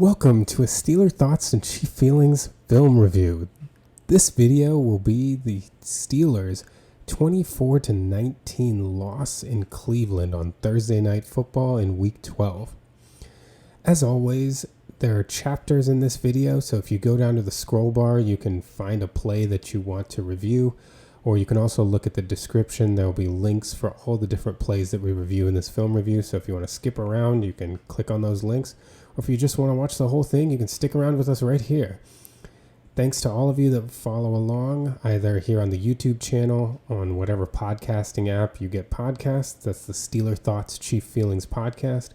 Welcome to a Steeler Thoughts and Chief Feelings film review. This video will be the Steelers' 24-19 loss in Cleveland on Thursday Night Football in Week 12. As always, there are chapters in this video, so if you go down to the scroll bar, you can find a play that you want to review, or you can also look at the description. There will be links for all the different plays that we review in this film review, so if you want to skip around, you can click on those links. Or if you just want to watch the whole thing, you can stick around with us right here. Thanks to all of you that follow along, either here on the YouTube channel, on whatever podcasting app you get podcasts, that's the Steeler Thoughts Chief Feelings podcast,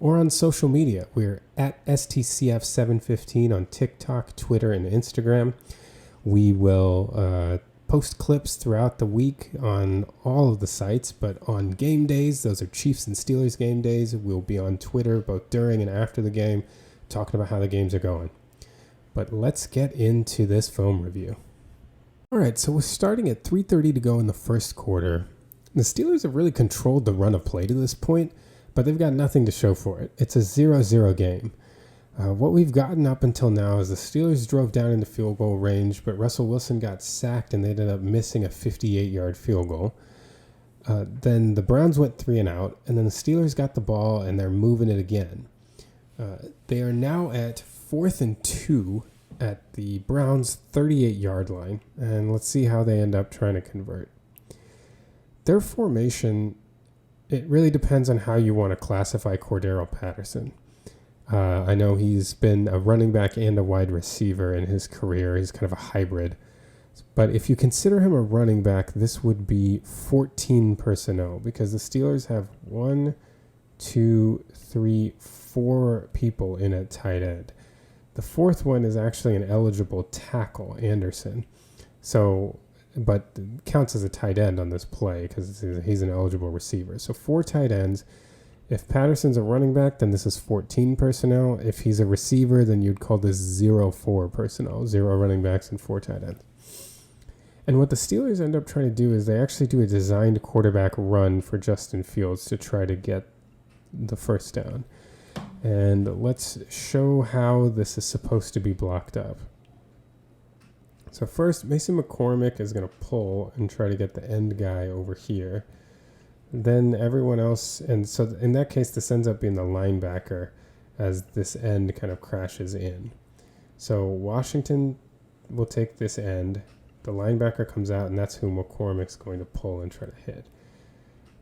or on social media. We're at STCF 715 on TikTok, Twitter, and Instagram. We will post clips throughout the week on all of the sites, but on game days, those are Chiefs and Steelers game days, we'll be on Twitter both during and after the game talking about how the games are going. But let's get into this film review. All right, so we're starting at 3:30 to go in the first quarter. The Steelers have really controlled the run of play to this point, but they've got nothing to show for it. It's a 0-0 game. What we've gotten up until now is the Steelers drove down into field goal range, but Russell Wilson got sacked and they ended up missing a 58-yard field goal. Then the Browns went 3 and out, and then the Steelers got the ball and they're moving it again. They are now at 4th and 2 at the Browns' 38-yard line, and let's see how they end up trying to convert. Their formation, it really depends on how you want to classify Cordero Patterson. I know he's been a running back and a wide receiver in his career. He's kind of a hybrid. But if you consider him a running back, this would be 14 personnel because the Steelers have 4 people in at tight end. The fourth one is actually an eligible tackle, Anderson. But counts as a tight end on this play because he's an eligible receiver. So 4 tight ends. If Patterson's a running back, then this is 14 personnel. If he's a receiver, then you'd call this 0-4 personnel, 0 running backs and 4 tight ends. And what the Steelers end up trying to do is they actually do a designed quarterback run for Justin Fields to try to get the first down. And let's show how this is supposed to be blocked up. So first, Mason McCormick is going to pull and try to get the end guy over here. Then everyone else, and so in that case, this ends up being the linebacker as this end kind of crashes in. So Washington will take this end. The linebacker comes out, and that's who McCormick's going to pull and try to hit.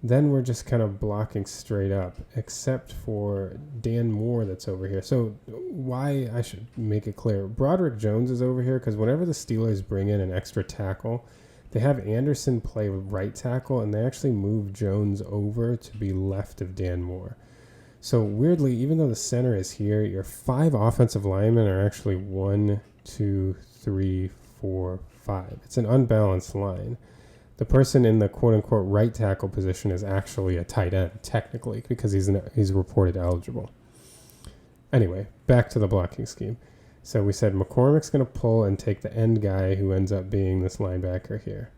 Then we're just kind of blocking straight up, except for Dan Moore that's over here. So why, I should make it clear, Broderick Jones is over here because whenever the Steelers bring in an extra tackle, they have Anderson play right tackle, and they actually move Jones over to be left of Dan Moore. So weirdly, even though the center is here, your 5 offensive linemen are actually 1, 2, 3, 4, 5. It's an unbalanced line. The person in the quote-unquote right tackle position is actually a tight end, technically, because he's reported eligible. Anyway, back to the blocking scheme. So we said McCormick's going to pull and take the end guy who ends up being this linebacker here.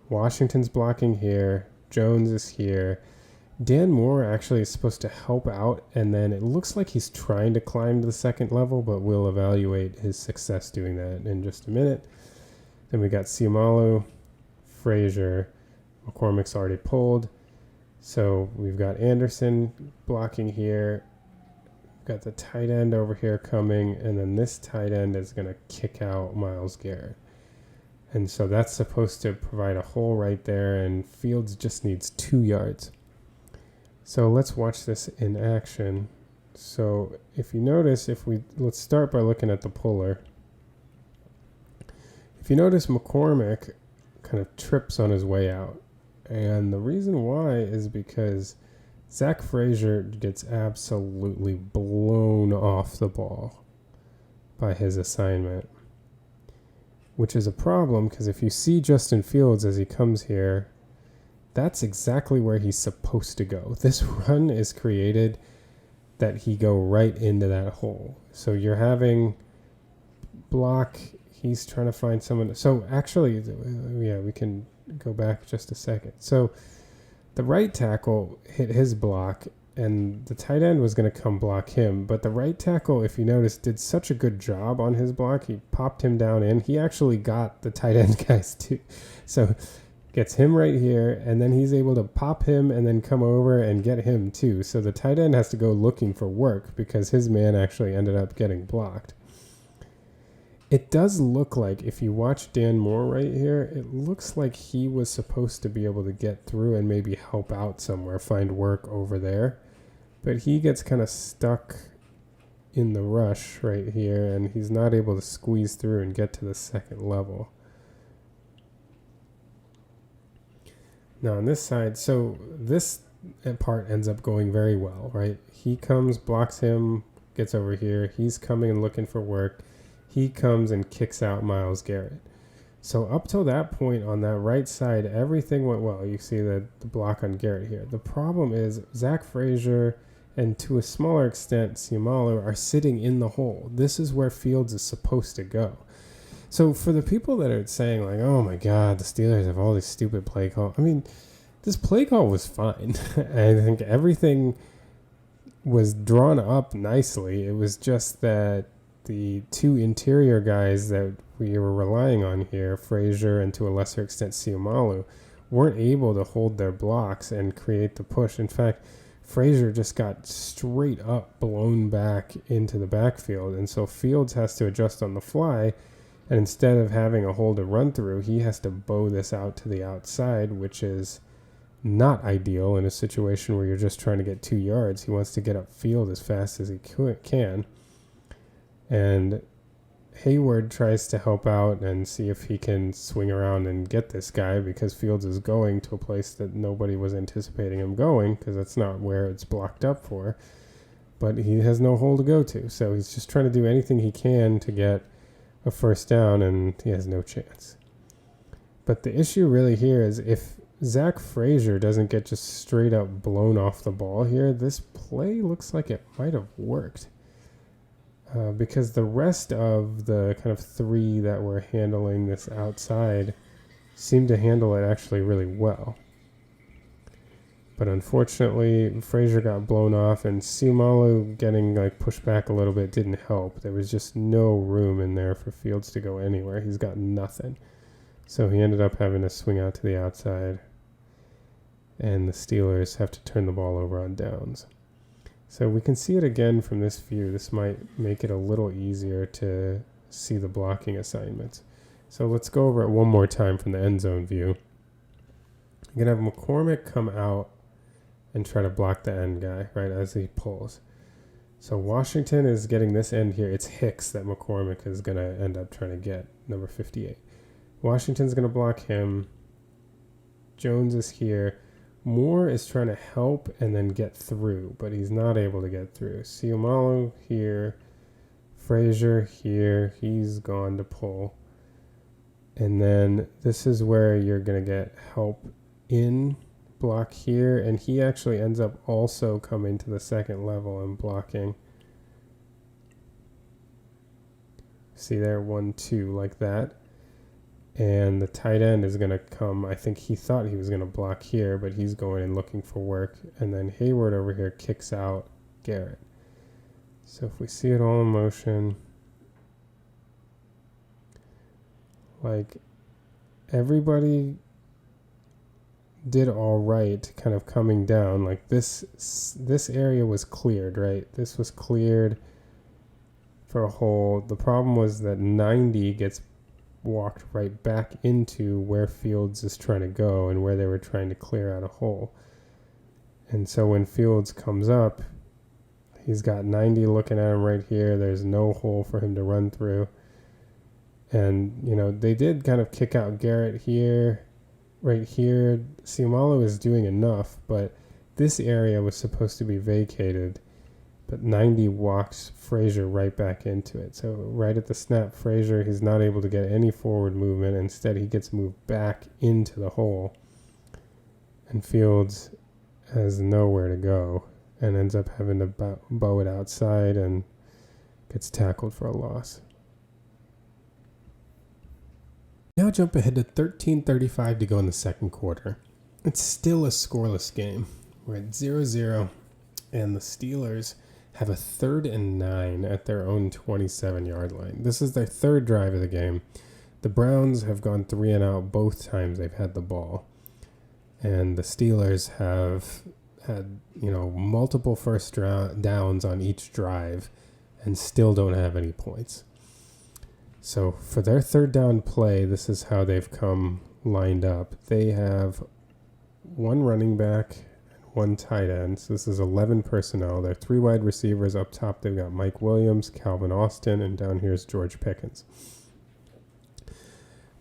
Washington's blocking here. Jones is here. Dan Moore actually is supposed to help out, and then it looks like he's trying to climb to the second level, but we'll evaluate his success doing that in just a minute. Then we got Siamalu, Frazier. McCormick's already pulled. So we've got Anderson blocking here. Got the tight end over here coming, and then this tight end is going to kick out Myles Garrett. And so that's supposed to provide a hole right there, and Fields just needs 2 yards. So let's watch this in action. So if you notice, let's start by looking at the puller. If you notice, McCormick kind of trips on his way out. And the reason why is because Zach Frazier gets absolutely blown off the ball by his assignment, which is a problem because if you see Justin Fields as he comes here, that's exactly where he's supposed to go. This run is created that he go right into that hole. So you're having block, he's trying to find someone. So actually, yeah, we can go back just a second. So the right tackle hit his block, and the tight end was going to come block him. But the right tackle, if you notice, did such a good job on his block. He popped him down in. He actually got the tight end guys too. So gets him right here, and then he's able to pop him and then come over and get him too. So the tight end has to go looking for work because his man actually ended up getting blocked. It does look like, if you watch Dan Moore right here, it looks like he was supposed to be able to get through and maybe help out somewhere, find work over there. But he gets kind of stuck in the rush right here, and he's not able to squeeze through and get to the second level. Now on this side, so this part ends up going very well, right? He comes, blocks him, gets over here. He's coming and looking for work. He comes and kicks out Myles Garrett. So up till that point on that right side, everything went well. You see the block on Garrett here. The problem is Zach Frazier and to a smaller extent Siumalu are sitting in the hole. This is where Fields is supposed to go. So for the people that are saying like, oh my God, the Steelers have all these stupid play calls. I mean, this play call was fine. I think everything was drawn up nicely. It was just that the two interior guys that we were relying on here, Frazier and to a lesser extent Siumalu, weren't able to hold their blocks and create the push. In fact, Frazier just got straight up blown back into the backfield, and so Fields has to adjust on the fly, and instead of having a hole to run through, he has to bow this out to the outside, which is not ideal in a situation where you're just trying to get 2 yards. He wants to get upfield as fast as he can. And Hayward tries to help out and see if he can swing around and get this guy because Fields is going to a place that nobody was anticipating him going because that's not where it's blocked up for. But he has no hole to go to. So he's just trying to do anything he can to get a first down, and he has no chance. But the issue really here is if Zach Frazier doesn't get just straight up blown off the ball here, this play looks like it might have worked. Because the rest of the kind of three that were handling this outside seemed to handle it actually really well. But unfortunately, Frazier got blown off, and Siumalu getting like pushed back a little bit didn't help. There was just no room in there for Fields to go anywhere. He's got nothing. So he ended up having to swing out to the outside, and the Steelers have to turn the ball over on downs. So we can see it again from this view. This might make it a little easier to see the blocking assignments. So let's go over it one more time from the end zone view. You're going to have McCormick come out and try to block the end guy, right, as he pulls. So Washington is getting this end here. It's Hicks that McCormick is going to end up trying to get, number 58. Washington's going to block him. Jones is here. Moore is trying to help and then get through, but he's not able to get through. Siumalu here. Frazier here. He's gone to pull. And then this is where you're going to get help in block here, and he actually ends up also coming to the second level and blocking. See there, 1-2 like that. And the tight end is going to come. I think he thought he was going to block here, but he's going and looking for work. And then Hayward over here kicks out Garrett. So if we see it all in motion, like everybody did all right kind of coming down. Like this area was cleared, right? This was cleared for a hole. The problem was that 90 gets walked right back into where Fields is trying to go and where they were trying to clear out a hole. And so when Fields comes up, he's got 90 looking at him right here. There's no hole for him to run through. And, you know, they did kind of kick out Garrett here, right here. Siumalu is doing enough, but this area was supposed to be vacated. But 90 walks Frazier right back into it. So right at the snap, Frazier, he's not able to get any forward movement. Instead, he gets moved back into the hole. And Fields has nowhere to go and ends up having to bow it outside and gets tackled for a loss. Now jump ahead to 13:35 to go in the second quarter. It's still a scoreless game. We're at 0-0. And the Steelers have a 3rd and 9 at their own 27-yard line. This is their third drive of the game. The Browns have gone 3 and out both times they've had the ball. And the Steelers have had, multiple first downs on each drive and still don't have any points. So for their third down play, this is how they've come lined up. They have one running back and one tight end. So this is 11 personnel. They're 3 wide receivers. Up top, they've got Mike Williams, Calvin Austin, and down here is George Pickens.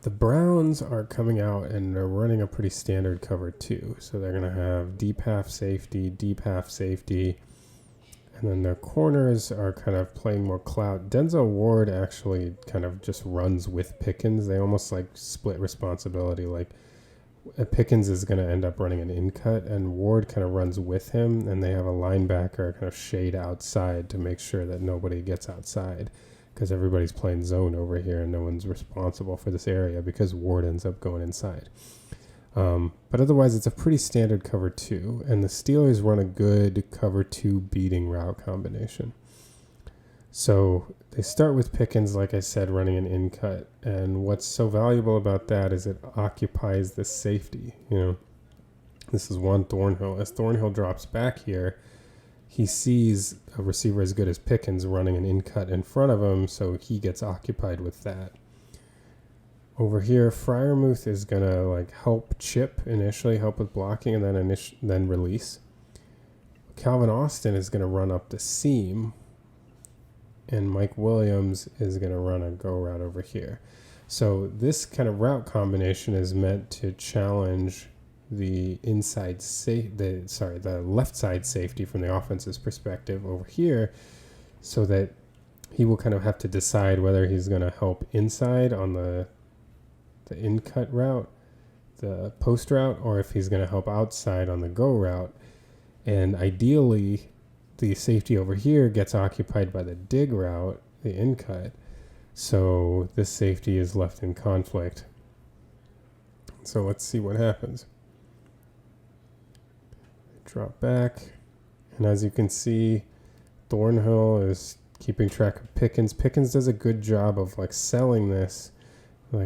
The Browns are coming out and they're running a pretty standard cover 2. So they're going to have deep half safety, and then their corners are kind of playing more clout. Denzel Ward actually kind of just runs with Pickens. They almost like split responsibility. Like Pickens is going to end up running an in-cut, and Ward kind of runs with him, and they have a linebacker kind of shade outside to make sure that nobody gets outside, because everybody's playing zone over here and no one's responsible for this area because Ward ends up going inside. But otherwise, it's a pretty standard cover 2, and the Steelers run a good cover 2 beating route combination. So they start with Pickens, like I said, running an in-cut, and what's so valuable about that is it occupies the safety. This is Juan Thornhill. As Thornhill drops back here, he sees a receiver as good as Pickens running an in-cut in front of him, so he gets occupied with that. Over here, Freiermuth is going to help chip initially, help with blocking, and then release. Calvin Austin is going to run up the seam, and Mike Williams is going to run a go route over here. So this kind of route combination is meant to challenge the the left side safety from the offense's perspective over here, so that he will kind of have to decide whether he's going to help inside on the in-cut route, the post route, or if he's going to help outside on the go route. And ideally, the safety over here gets occupied by the dig route, the in-cut. So this safety is left in conflict. So let's see what happens. Drop back. And as you can see, Thornhill is keeping track of Pickens. Pickens does a good job of selling this.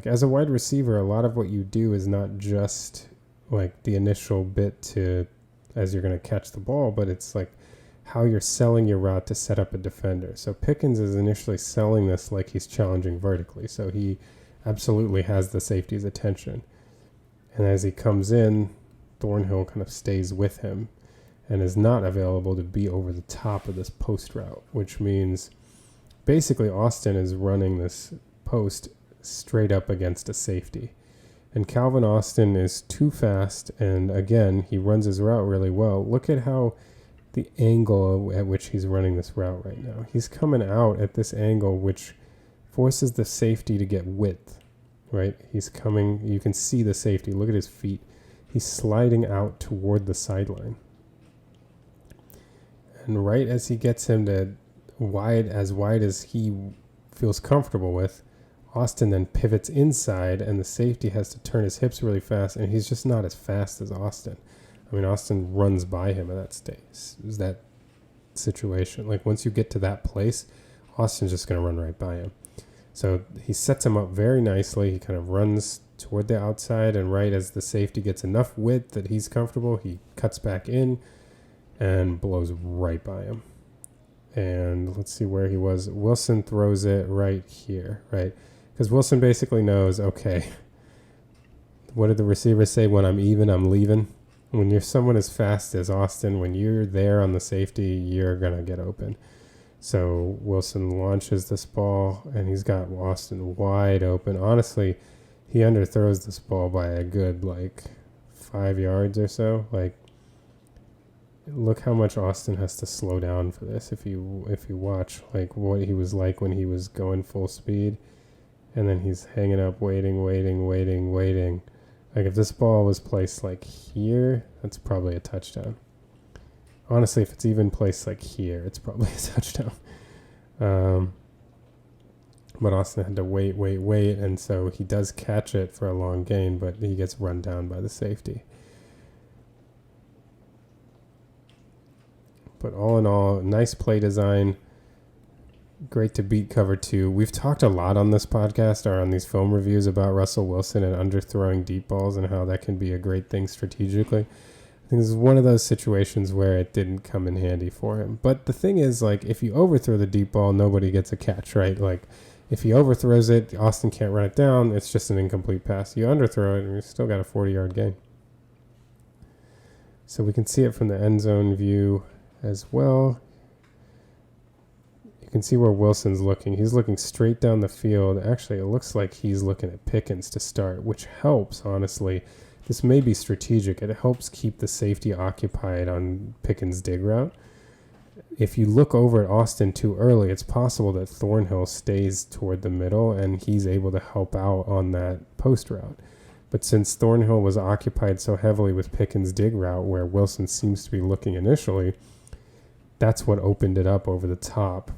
As a wide receiver, a lot of what you do is not just the initial bit as you're going to catch the ball, but it's how you're selling your route to set up a defender. So Pickens is initially selling this like he's challenging vertically. So he absolutely has the safety's attention. And as he comes in, Thornhill kind of stays with him and is not available to be over the top of this post route, which means basically Austin is running this post straight up against a safety. And Calvin Austin is too fast, and again, he runs his route really well. Look at how the angle at which he's running this route right now. He's coming out at this angle, which forces the safety to get width, right? He's coming, you can see the safety. Look at his feet. He's sliding out toward the sideline. And right as he gets him to wide as he feels comfortable with, Austin then pivots inside, and the safety has to turn his hips really fast, and he's just not as fast as Austin. I mean, Austin runs by him at that situation. Once you get to that place, Austin's just going to run right by him. So he sets him up very nicely. He kind of runs toward the outside, and right as the safety gets enough width that he's comfortable, he cuts back in and blows right by him. And let's see where he was. Wilson throws it right here, right? Because Wilson basically knows, okay, what did the receivers say? When I'm even, I'm leaving. When you're someone as fast as Austin, when you're there on the safety, you're going to get open. So Wilson launches this ball, and he's got Austin wide open. Honestly, he underthrows this ball by a good, 5 yards or so. Look how much Austin has to slow down for this. If you watch, what he was like when he was going full speed. And then he's hanging up, waiting. If this ball was placed here, that's probably a touchdown. Honestly, if it's even placed here, it's probably a touchdown. But Austin had to wait, and so he does catch it for a long gain, but he gets run down by the safety. But all in all, nice play design. Great to beat cover 2. We've talked a lot on this podcast or on these film reviews about Russell Wilson and underthrowing deep balls and how that can be a great thing strategically. I think this is one of those situations where it didn't come in handy for him. But the thing is, like, if you overthrow the deep ball, nobody gets a catch, right? Like, if he overthrows it, Austin can't run it down. It's just an incomplete pass. You underthrow it, and you still got a 40-yard gain. So we can see it from the end zone view as well. You can see where Wilson's looking. He's looking straight down the field. Actually, it looks like he's looking at Pickens to start, which helps, honestly. This may be strategic. It helps keep the safety occupied on Pickens' dig route. If you look over at Austin too early, it's possible that Thornhill stays toward the middle and he's able to help out on that post route. But since Thornhill was occupied so heavily with Pickens' dig route, where Wilson seems to be looking initially, that's what opened it up over the top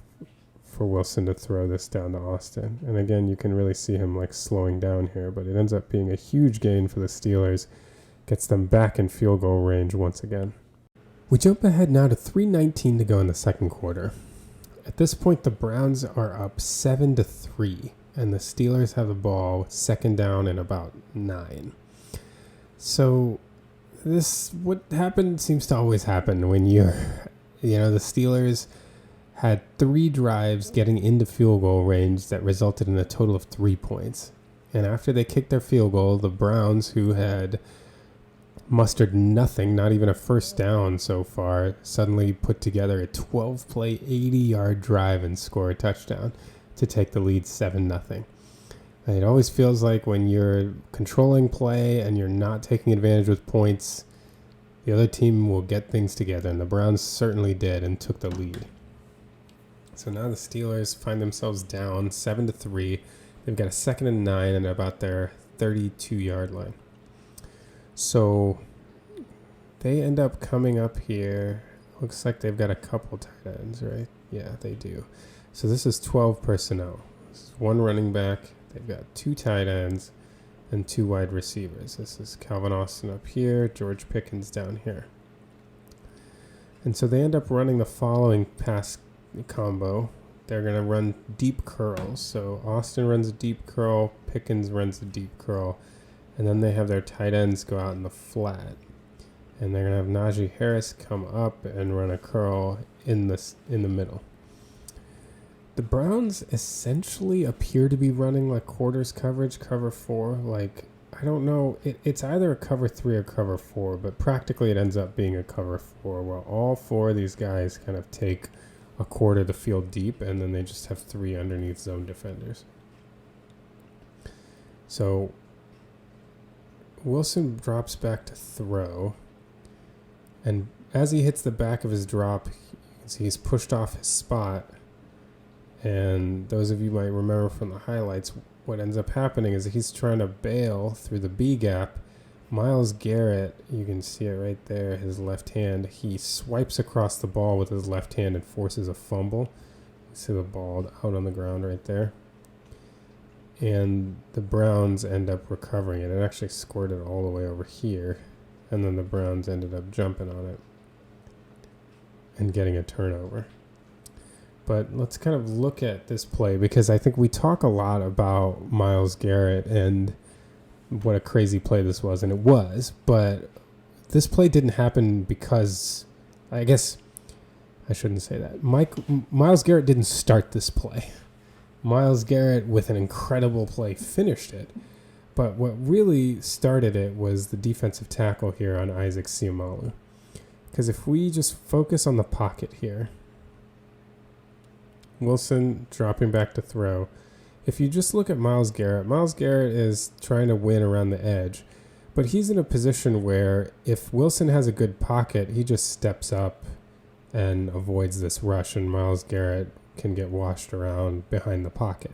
for Wilson to throw this down to Austin. And again, you can really see him like slowing down here, but it ends up being a huge gain for the Steelers. Gets them back in field goal range once again. We jump ahead now to 3:19 to go in the second quarter. At this point, the Browns are up 7-3, and the Steelers have the ball second down and about 9. So what happened seems to always happen when the Steelers had 3 drives getting into field goal range that resulted in a total of 3 points. And after they kicked their field goal, the Browns, who had mustered nothing, not even a first down so far, suddenly put together a 12-play, 80-yard drive and score a touchdown to take the lead 7-0. And it always feels like when you're controlling play and you're not taking advantage with points, the other team will get things together, and the Browns certainly did and took the lead. So now the Steelers find themselves down 7-3. They've got a 2nd and 9 and about their 32-yard line. So they end up coming up here. Looks like they've got a couple tight ends, right? Yeah, they do. So this is 12 personnel. This is 1 running back. They've got 2 tight ends and 2 wide receivers. This is Calvin Austin up here, George Pickens down here. And so they end up running the following pass combo. They're going to run deep curls. So Austin runs a deep curl, Pickens runs a deep curl, and then they have their tight ends go out in the flat. And they're going to have Najee Harris come up and run a curl in the middle. The Browns essentially appear to be running like quarters coverage, cover 4. Like, I don't know. It's either a cover 3 or cover 4, but practically it ends up being a cover 4 where all 4 of these guys kind of take a quarter of the field deep, and then they just have 3 underneath zone defenders. So Wilson drops back to throw, and as he hits the back of his drop, you can see he's pushed off his spot. And those of you might remember from the highlights, what ends up happening is he's trying to bail through the B gap. Myles Garrett, you can see it right there, his left hand, he swipes across the ball with his left hand and forces a fumble. You see the ball out on the ground right there. And the Browns end up recovering it. It actually squirted all the way over here. And then the Browns ended up jumping on it and getting a turnover. But let's kind of look at this play, because I think we talk a lot about Myles Garrett and what a crazy play this was, and it was. But this play didn't happen because, I guess I shouldn't say that. Myles Garrett didn't start this play. Myles Garrett, with an incredible play, finished it. But what really started it was the defensive tackle here on Isaac Seumalo. Because if we just focus on the pocket here, Wilson dropping back to throw. If you just look at Myles Garrett is trying to win around the edge, but he's in a position where if Wilson has a good pocket, he just steps up and avoids this rush, and Myles Garrett can get washed around behind the pocket.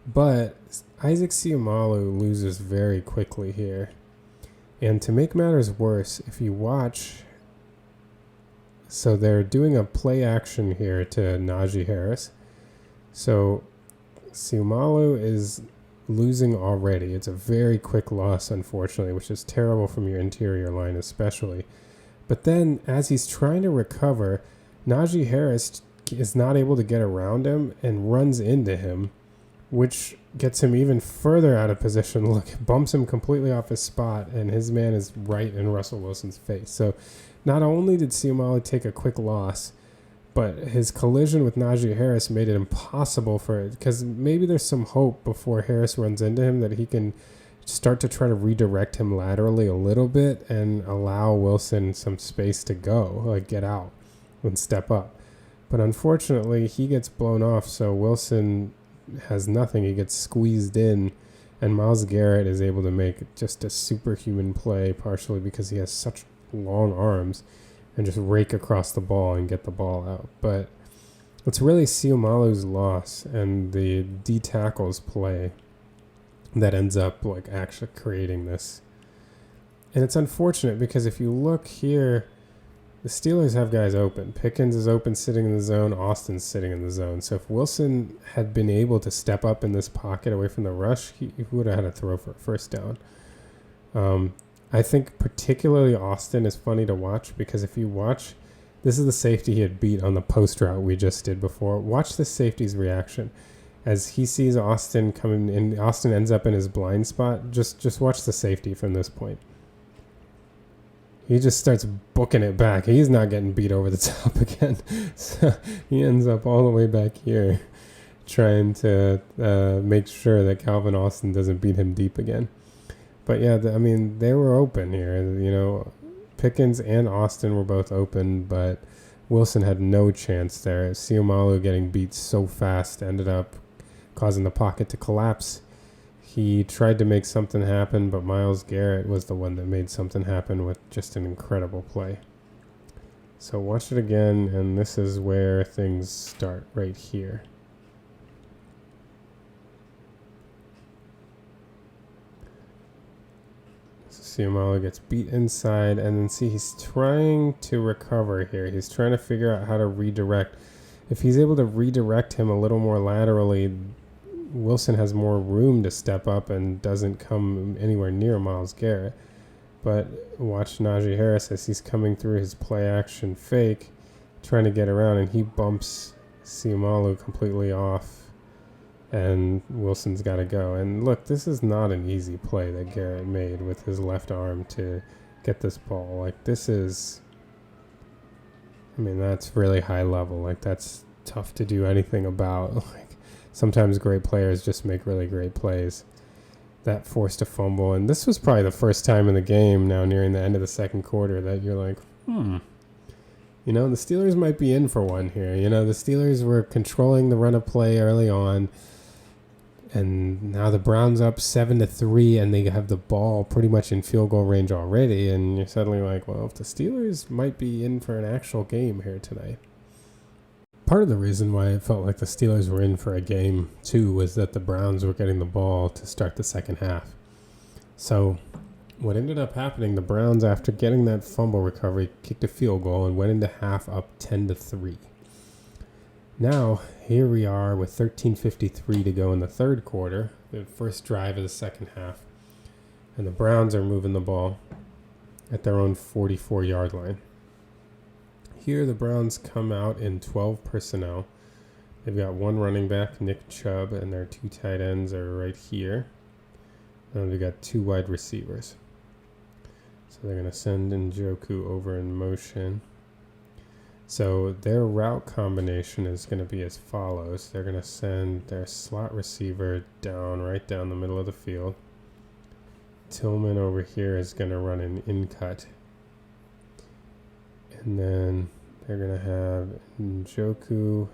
But Isaac Seumalo loses very quickly here. And to make matters worse, if you watch, so they're doing a play action here to Najee Harris. So Seumalo is losing already. It's a very quick loss, unfortunately, which is terrible from your interior line especially. But then as he's trying to recover, Najee Harris is not able to get around him and runs into him, which gets him even further out of position. Look, it bumps him completely off his spot, and his man is right in Russell Wilson's face. So not only did Siumalo take a quick loss, but his collision with Najee Harris made it impossible for it, because maybe there's some hope before Harris runs into him that he can start to try to redirect him laterally a little bit and allow Wilson some space to go, like get out and step up. But unfortunately, he gets blown off, so Wilson has nothing. He gets squeezed in, and Myles Garrett is able to make just a superhuman play, partially because he has such long arms, and just rake across the ball and get the ball out. But it's really Siumalo's loss and the D-tackles play that ends up like actually creating this. And it's unfortunate because if you look here, the Steelers have guys open. Pickens is open sitting in the zone. Austin's sitting in the zone. So if Wilson had been able to step up in this pocket away from the rush, he would have had a throw for a first down. I think particularly Austin is funny to watch because if you watch, this is the safety he had beat on the post route we just did before. Watch the safety's reaction. As he sees Austin coming in, Austin ends up in his blind spot. Just watch the safety from this point. He just starts booking it back. He's not getting beat over the top again. So he ends up all the way back here trying to make sure that Calvin Austin doesn't beat him deep again. But yeah, they were open here. You know, Pickens and Austin were both open, but Wilson had no chance there. Siumalo getting beat so fast ended up causing the pocket to collapse. He tried to make something happen, but Myles Garrett was the one that made something happen with just an incredible play. So watch it again, and this is where things start right here. Siumalo gets beat inside, and then see he's trying to recover here. He's trying to figure out how to redirect. If he's able to redirect him a little more laterally, Wilson has more room to step up and doesn't come anywhere near Myles Garrett. But watch Najee Harris as he's coming through his play action fake, trying to get around, and he bumps Siumalo completely off, and Wilson's got to go. And look, this is not an easy play that Garrett made with his left arm to get this ball. Like, this is, that's really high level. Like, that's tough to do anything about. Like, sometimes great players just make really great plays. That forced a fumble. And this was probably the first time in the game now nearing the end of the second quarter that you're like, the Steelers might be in for one here. The Steelers were controlling the run of play early on. And now the Browns up 7-3, and they have the ball pretty much in field goal range already. And you're suddenly like, well, if the Steelers might be in for an actual game here tonight. Part of the reason why it felt like the Steelers were in for a game, too, was that the Browns were getting the ball to start the second half. So what ended up happening, the Browns, after getting that fumble recovery, kicked a field goal and went into half up 10-3. Now, here we are with 13:53 to go in the third quarter, the first drive of the second half. And the Browns are moving the ball at their own 44-yard line. Here, the Browns come out in 12 personnel. They've got one running back, Nick Chubb, and their two tight ends are right here. And they've got two wide receivers. So they're going to send Njoku over in motion. So their route combination is going to be as follows. They're going to send their slot receiver right down the middle of the field. Tillman over here is going to run an in-cut. And then they're going to have Njoku.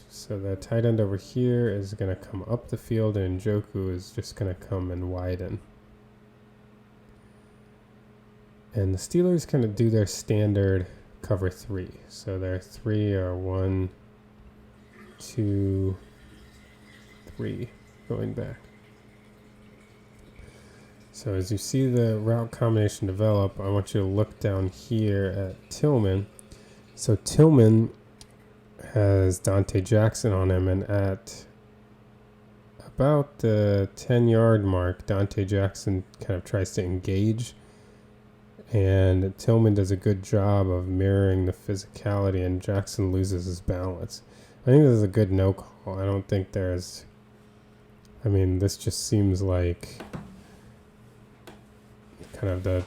So the tight end over here is going to come up the field, and Njoku is just going to come and widen. And the Steelers kind of do their standard cover 3. So their 3 are 1, 2, 3 going back. So as you see the route combination develop, I want you to look down here at Tillman. So Tillman has Donte Jackson on him, and at about the 10-yard mark, Donte Jackson kind of tries to engage and Tillman does a good job of mirroring the physicality, and Jackson loses his balance. I think this is a good no call. I don't think there's... I mean, this just seems like kind of the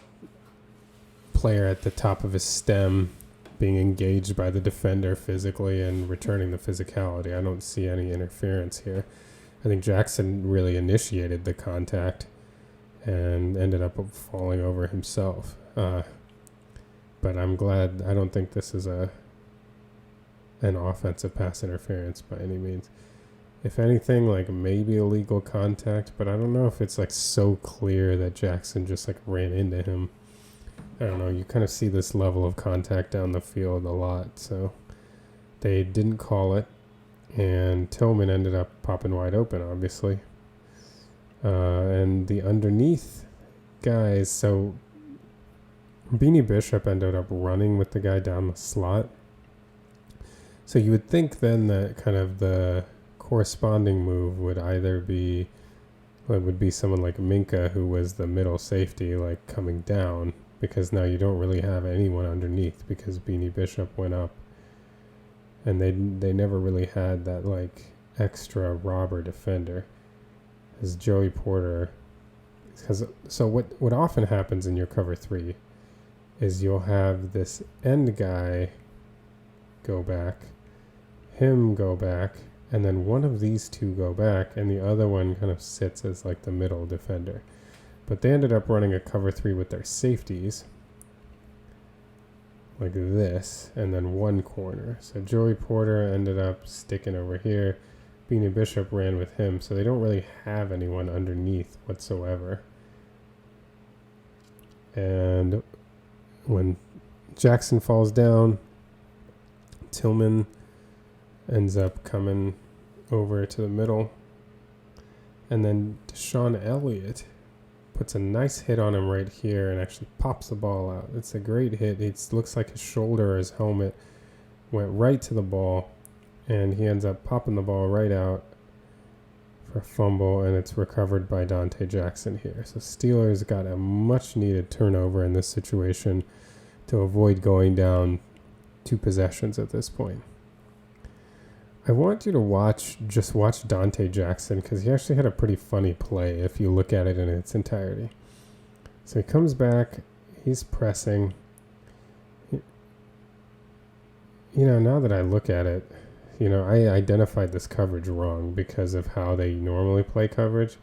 player at the top of his stem being engaged by the defender physically and returning the physicality. I don't see any interference here. I think Jackson really initiated the contact and ended up falling over himself. But I'm glad. I don't think this is an offensive pass interference by any means. If anything, like maybe illegal contact, but I don't know if it's like so clear that Jackson just like ran into him. I don't know. You kind of see this level of contact down the field a lot, so they didn't call it, and Tillman ended up popping wide open, obviously. And the underneath guys, so Beanie Bishop ended up running with the guy down the slot. So you would think then that kind of the corresponding move would either be, well, it would be someone like Minka, who was the middle safety, like coming down, because now you don't really have anyone underneath because Beanie Bishop went up, and they never really had that like extra robber defender as Joey Porter. So what often happens in your cover three is you'll have this end guy go back, him go back, and then one of these two go back, and the other one kind of sits as like the middle defender. But they ended up running a cover three with their safeties, like this, and then one corner. So Joey Porter ended up sticking over here. Beanie Bishop ran with him, so they don't really have anyone underneath whatsoever. And when Jackson falls down, Tillman ends up coming over to the middle, and then Deshaun Elliott puts a nice hit on him right here and actually pops the ball out. It's a great hit. It looks like his shoulder or his helmet went right to the ball, and he ends up popping the ball right out for a fumble, and it's recovered by Donte Jackson here. So Steelers got a much needed turnover in this situation to avoid going down 2 possessions at this point. I want you to watch Donte Jackson, because he actually had a pretty funny play if you look at it in its entirety. So he comes back, he's pressing. You know, now that I look at it, you know, I identified this coverage wrong because of how they normally play coverage.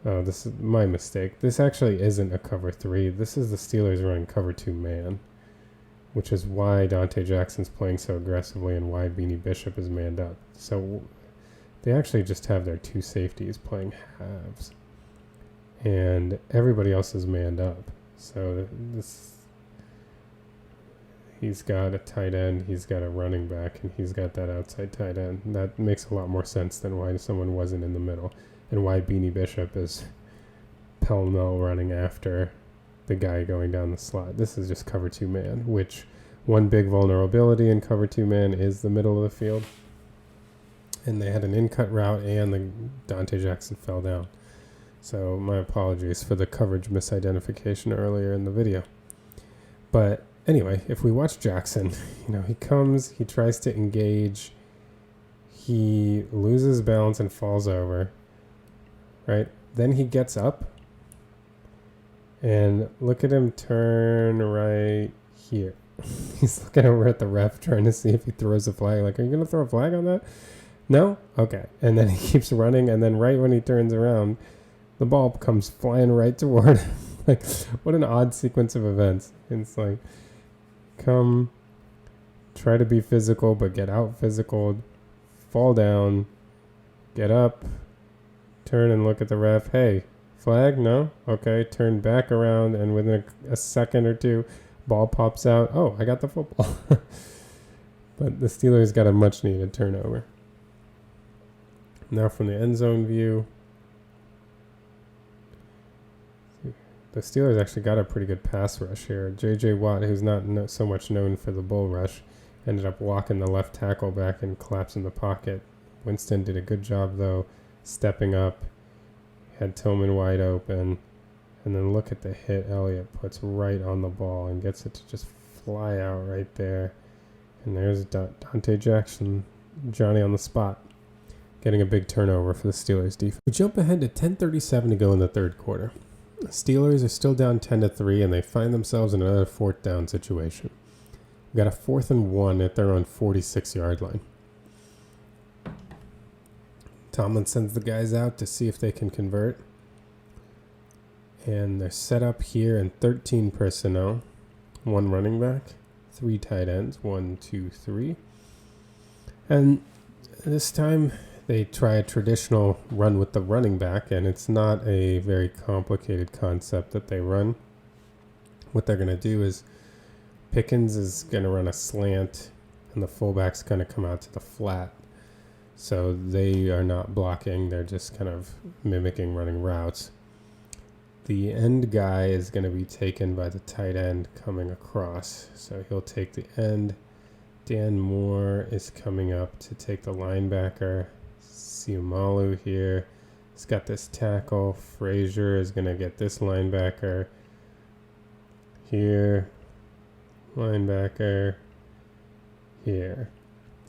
This is my mistake. This actually isn't a cover 3. This is the Steelers running cover 2 man, which is why Donte Jackson's playing so aggressively and why Beanie Bishop is manned up. So they actually just have their 2 safeties playing halves, and everybody else is manned up. So he's got a tight end, he's got a running back, and he's got that outside tight end. That makes a lot more sense than why someone wasn't in the middle, and why Beanie Bishop is pell-mell running after the guy going down the slot. This is just cover 2 man, which one big vulnerability in cover 2 man is the middle of the field. And they had an in-cut route, and the Donte Jackson fell down. So my apologies for the coverage misidentification earlier in the video. But anyway, if we watch Jackson, you know, he comes, he tries to engage, he loses balance and falls over, right? Then he gets up, and look at him turn right here. He's looking over at the ref trying to see if he throws a flag. Like, are you going to throw a flag on that? No? Okay. And then he keeps running, and then right when he turns around, the ball comes flying right toward him. Like, what an odd sequence of events. It's like, come, try to be physical, but get out physical, fall down, get up, turn and look at the ref. Hey, flag? No? Okay. Turn back around, and within a second or two, ball pops out. Oh, I got the football. But the Steelers got a much needed turnover. Now from the end zone view, the Steelers actually got a pretty good pass rush here. J.J. Watt, who's not so much known for the bull rush, ended up walking the left tackle back and collapsing the pocket. Winston did a good job, though, stepping up. Had Tillman wide open, And then look at the hit Elliot puts right on the ball and gets it to just fly out right there. And there's Donte Jackson, Johnny on the spot, getting a big turnover for the Steelers defense. We jump ahead to 10:37 to go in the third quarter. The Steelers are still down 10-3, and they find themselves in another fourth down situation. We got a 4th and 1 at their own 46-yard line. Tomlin sends the guys out to see if they can convert. And they're set up here in 13 personnel. 1 running back, 3 tight ends, 1, 2, 3. And this time they try a traditional run with the running back, and it's not a very complicated concept that they run. What they're going to do is Pickens is going to run a slant, and the fullback's going to come out to the flat. So they are not blocking, they're just kind of mimicking running routes. The end guy is going to be taken by the tight end coming across. So he'll take the end. Dan Moore is coming up to take the linebacker. Siumalu here. He's got this tackle. Frazier is going to get this linebacker. Here. Linebacker. Here.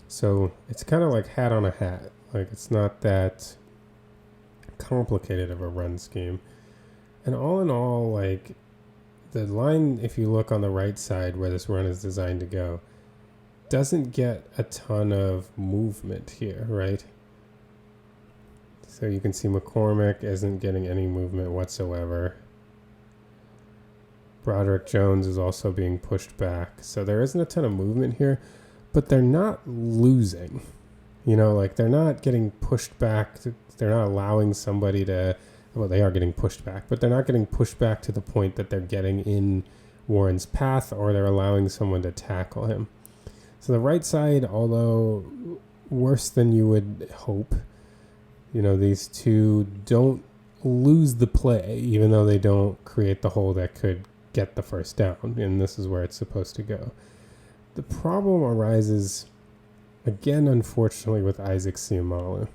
So it's kind of like hat on a hat. Like, it's not that complicated of a run scheme. And all in all, like, the line, if you look on the right side where this run is designed to go, doesn't get a ton of movement here, right? So you can see McCormick isn't getting any movement whatsoever. Broderick Jones is also being pushed back. So there isn't a ton of movement here, but they're not losing. You know, like, they're not getting pushed back. They're not allowing somebody to... Well, they are getting pushed back, but they're not getting pushed back to the point that they're getting in Warren's path or they're allowing someone to tackle him. So the right side, although worse than you would hope, you know, these two don't lose the play, even though they don't create the hole that could get the first down, and this is where it's supposed to go. The problem arises, again, unfortunately, with Isaac Siumalu.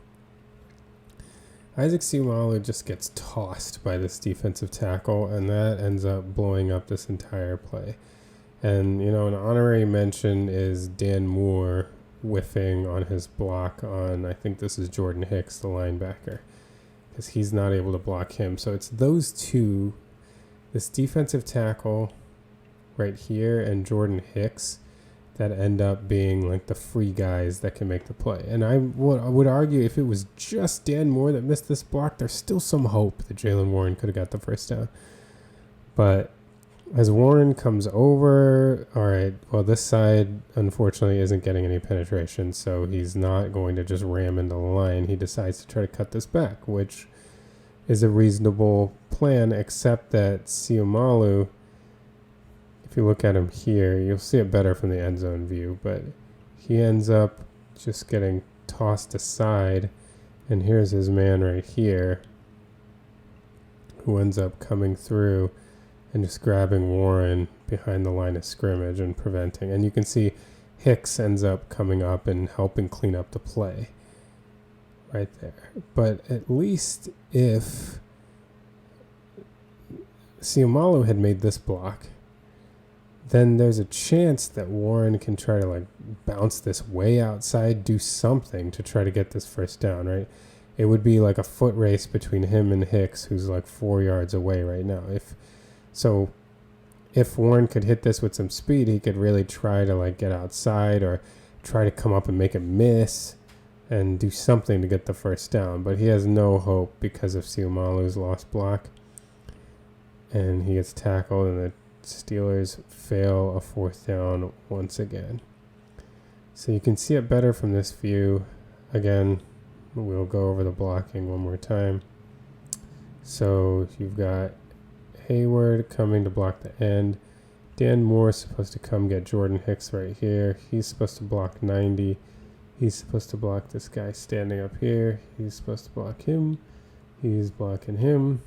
Isaac Siumalu just gets tossed by this defensive tackle, and that ends up blowing up this entire play. And, you know, an honorary mention is Dan Moore whiffing on his block on, I think this is Jordan Hicks, the linebacker, because he's not able to block him. So it's those two, this defensive tackle right here and Jordan Hicks, that end up being like the free guys that can make the play. And I would argue if it was just Dan Moore that missed this block, there's still some hope that Jaylen Warren could have got the first down. But as Warren comes over, all right, well, this side, unfortunately, isn't getting any penetration, so he's not going to just ram into the line. He decides to try to cut this back, which is a reasonable plan, except that Siumalu, if you look at him here, you'll see it better from the end zone view, but he ends up just getting tossed aside, and here's his man right here who ends up coming through and just grabbing Warren behind the line of scrimmage and preventing. And you can see Hicks ends up coming up and helping clean up the play right there. But at least if Siumalu had made this block, then there's a chance that Warren can try to like bounce this way outside, do something to try to get this first down, right? It would be like a foot race between him and Hicks, who's like 4 yards away right now. If Warren could hit this with some speed, he could really try to like get outside or try to come up and make a miss and do something to get the first down. But he has no hope because of Siumalu's lost block. And he gets tackled, and the Steelers fail a fourth down once again. So you can see it better from this view. Again, we'll go over the blocking one more time. So you've got Hayward coming to block the end. Dan Moore is supposed to come get Jordan Hicks right here. He's supposed to block 90. He's supposed to block this guy standing up here. He's supposed to block him. He's blocking him.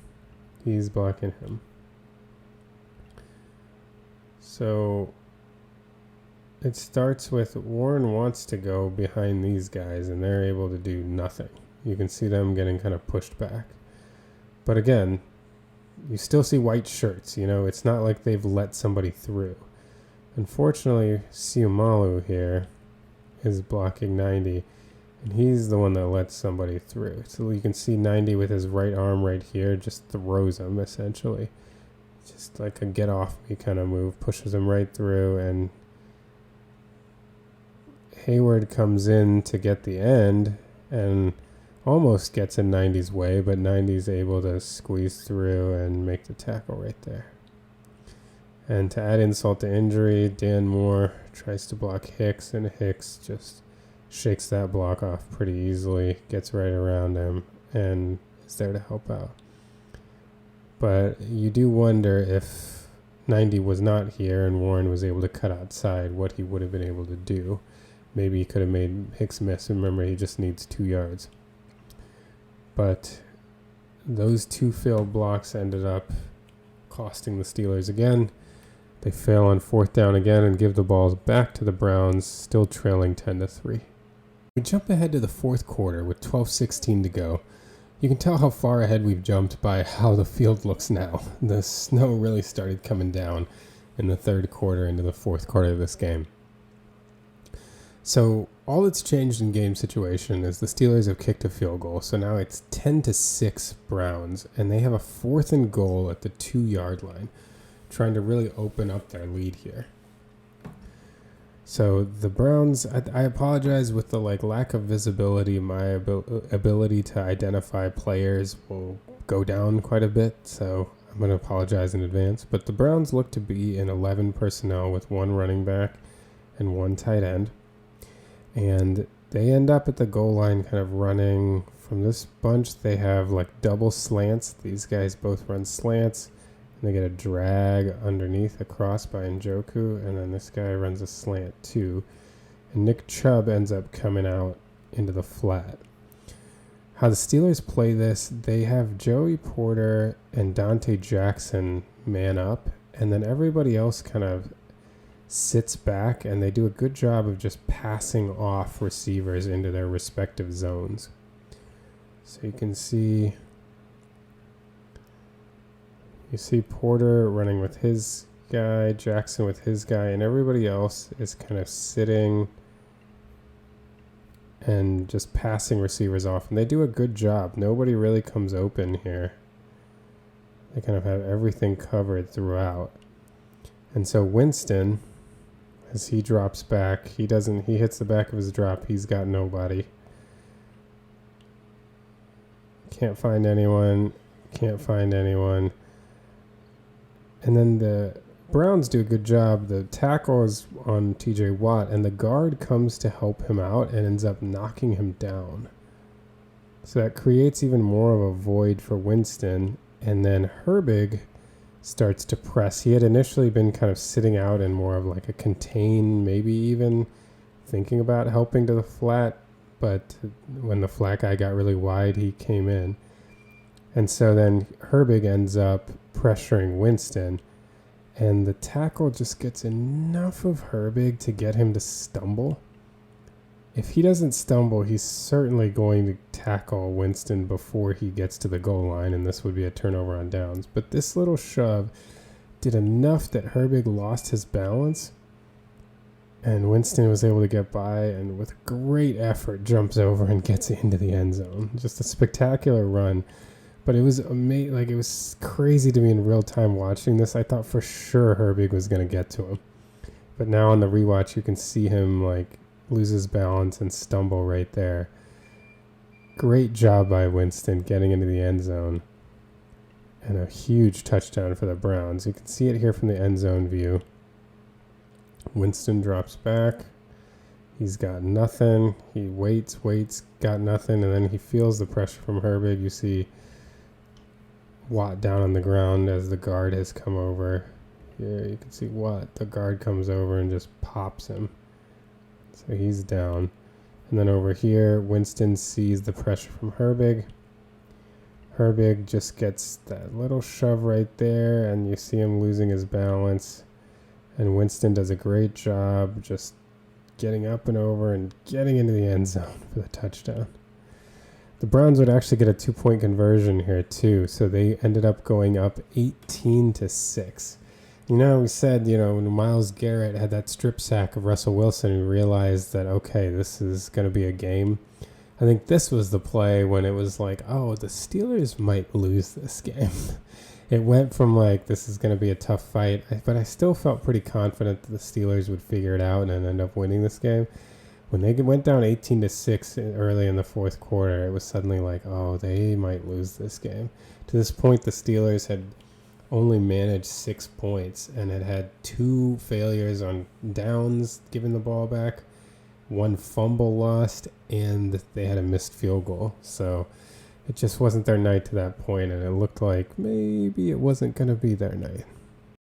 He's blocking him. So it starts with Warren wants to go behind these guys, and they're able to do nothing. You can see them getting kind of pushed back. But again, you still see white shirts. It's not like they've let somebody through. Unfortunately, Siumalu here is blocking 90, and he's the one that lets somebody through. So you can see 90 with his right arm right here just throws him, essentially. Just like a get off me kind of move, pushes him right through, and Hayward comes in to get the end and almost gets in 90's way, but 90's able to squeeze through and make the tackle right there. And to add insult to injury, Dan Moore tries to block Hicks, and Hicks just shakes that block off pretty easily, gets right around him, and is there to help out. But you do wonder if 90 was not here and Warren was able to cut outside, what he would have been able to do. Maybe he could have made Hicks miss. Remember, he just needs 2 yards. But those 2 failed blocks ended up costing the Steelers again. They fail on 4th down again and give the balls back to the Browns, still trailing 10-3. We jump ahead to the 4th quarter with 12:16 to go. You can tell how far ahead we've jumped by how the field looks now. The snow really started coming down in the 3rd quarter into the 4th quarter of this game. So all that's changed in game situation is the Steelers have kicked a field goal. So now it's 10-6 Browns, and they have a 4th and goal at the 2-yard line, trying to really open up their lead here. So the Browns, I apologize with the lack of visibility. My ability to identify players will go down quite a bit, so I'm going to apologize in advance. But the Browns look to be in 11 personnel with 1 running back and 1 tight end. And they end up at the goal line kind of running from this bunch. They have double slants. These guys both run slants. And they get a drag underneath across by Njoku. And then this guy runs a slant too. And Nick Chubb ends up coming out into the flat. How the Steelers play this, they have Joey Porter and Donte Jackson man up. And then everybody else kind of sits back, and they do a good job of just passing off receivers into their respective zones. So you can see Porter running with his guy, Jackson with his guy, and everybody else is kind of sitting and just passing receivers off. And they do a good job. Nobody really comes open here. They kind of have everything covered throughout. And so Winston, as he drops back, he hits the back of his drop. He's got nobody. Can't find anyone. And then the Browns do a good job. The tackle is on TJ Watt, and the guard comes to help him out and ends up knocking him down. So that creates even more of a void for Winston. And then Herbig starts to press. He had initially been kind of sitting out in more of a contain, maybe even thinking about helping to the flat. But when the flat guy got really wide, he came in. And so then Herbig ends up pressuring Winston, and the tackle just gets enough of Herbig to get him to stumble. If he doesn't stumble, he's certainly going to tackle Winston before he gets to the goal line, and this would be a turnover on downs. But this little shove did enough that Herbig lost his balance, and Winston was able to get by, and with great effort jumps over and gets into the end zone. Just a spectacular run. But it was amazing. It was crazy to me in real time watching this. I thought for sure Herbig was going to get to him. But now on the rewatch, you can see him lose his balance and stumble right there. Great job by Winston getting into the end zone. And a huge touchdown for the Browns. You can see it here from the end zone view. Winston drops back. He's got nothing. He waits, got nothing. And then he feels the pressure from Herbig. You see Watt down on the ground as the guard has come over. Here you can see Watt. The guard comes over and just pops him. So he's down. And then over here, Winston sees the pressure from Herbig. Herbig just gets that little shove right there, and you see him losing his balance. And Winston does a great job just getting up and over and getting into the end zone for the touchdown. The Browns would actually get a 2-point conversion here too, so they ended up going up 18-6. You know, we said, when Myles Garrett had that strip sack of Russell Wilson, we realized that, okay, this is going to be a game. I think this was the play when it was like, oh, the Steelers might lose this game. It went from like, this is going to be a tough fight, but I still felt pretty confident that the Steelers would figure it out and end up winning this game. When they went down 18-6 early in the fourth quarter, it was suddenly like, oh, they might lose this game. To this point, the Steelers had only managed 6 points and had 2 failures on downs, giving the ball back, 1 fumble lost, and they had a missed field goal. So it just wasn't their night to that point, and it looked like maybe it wasn't going to be their night.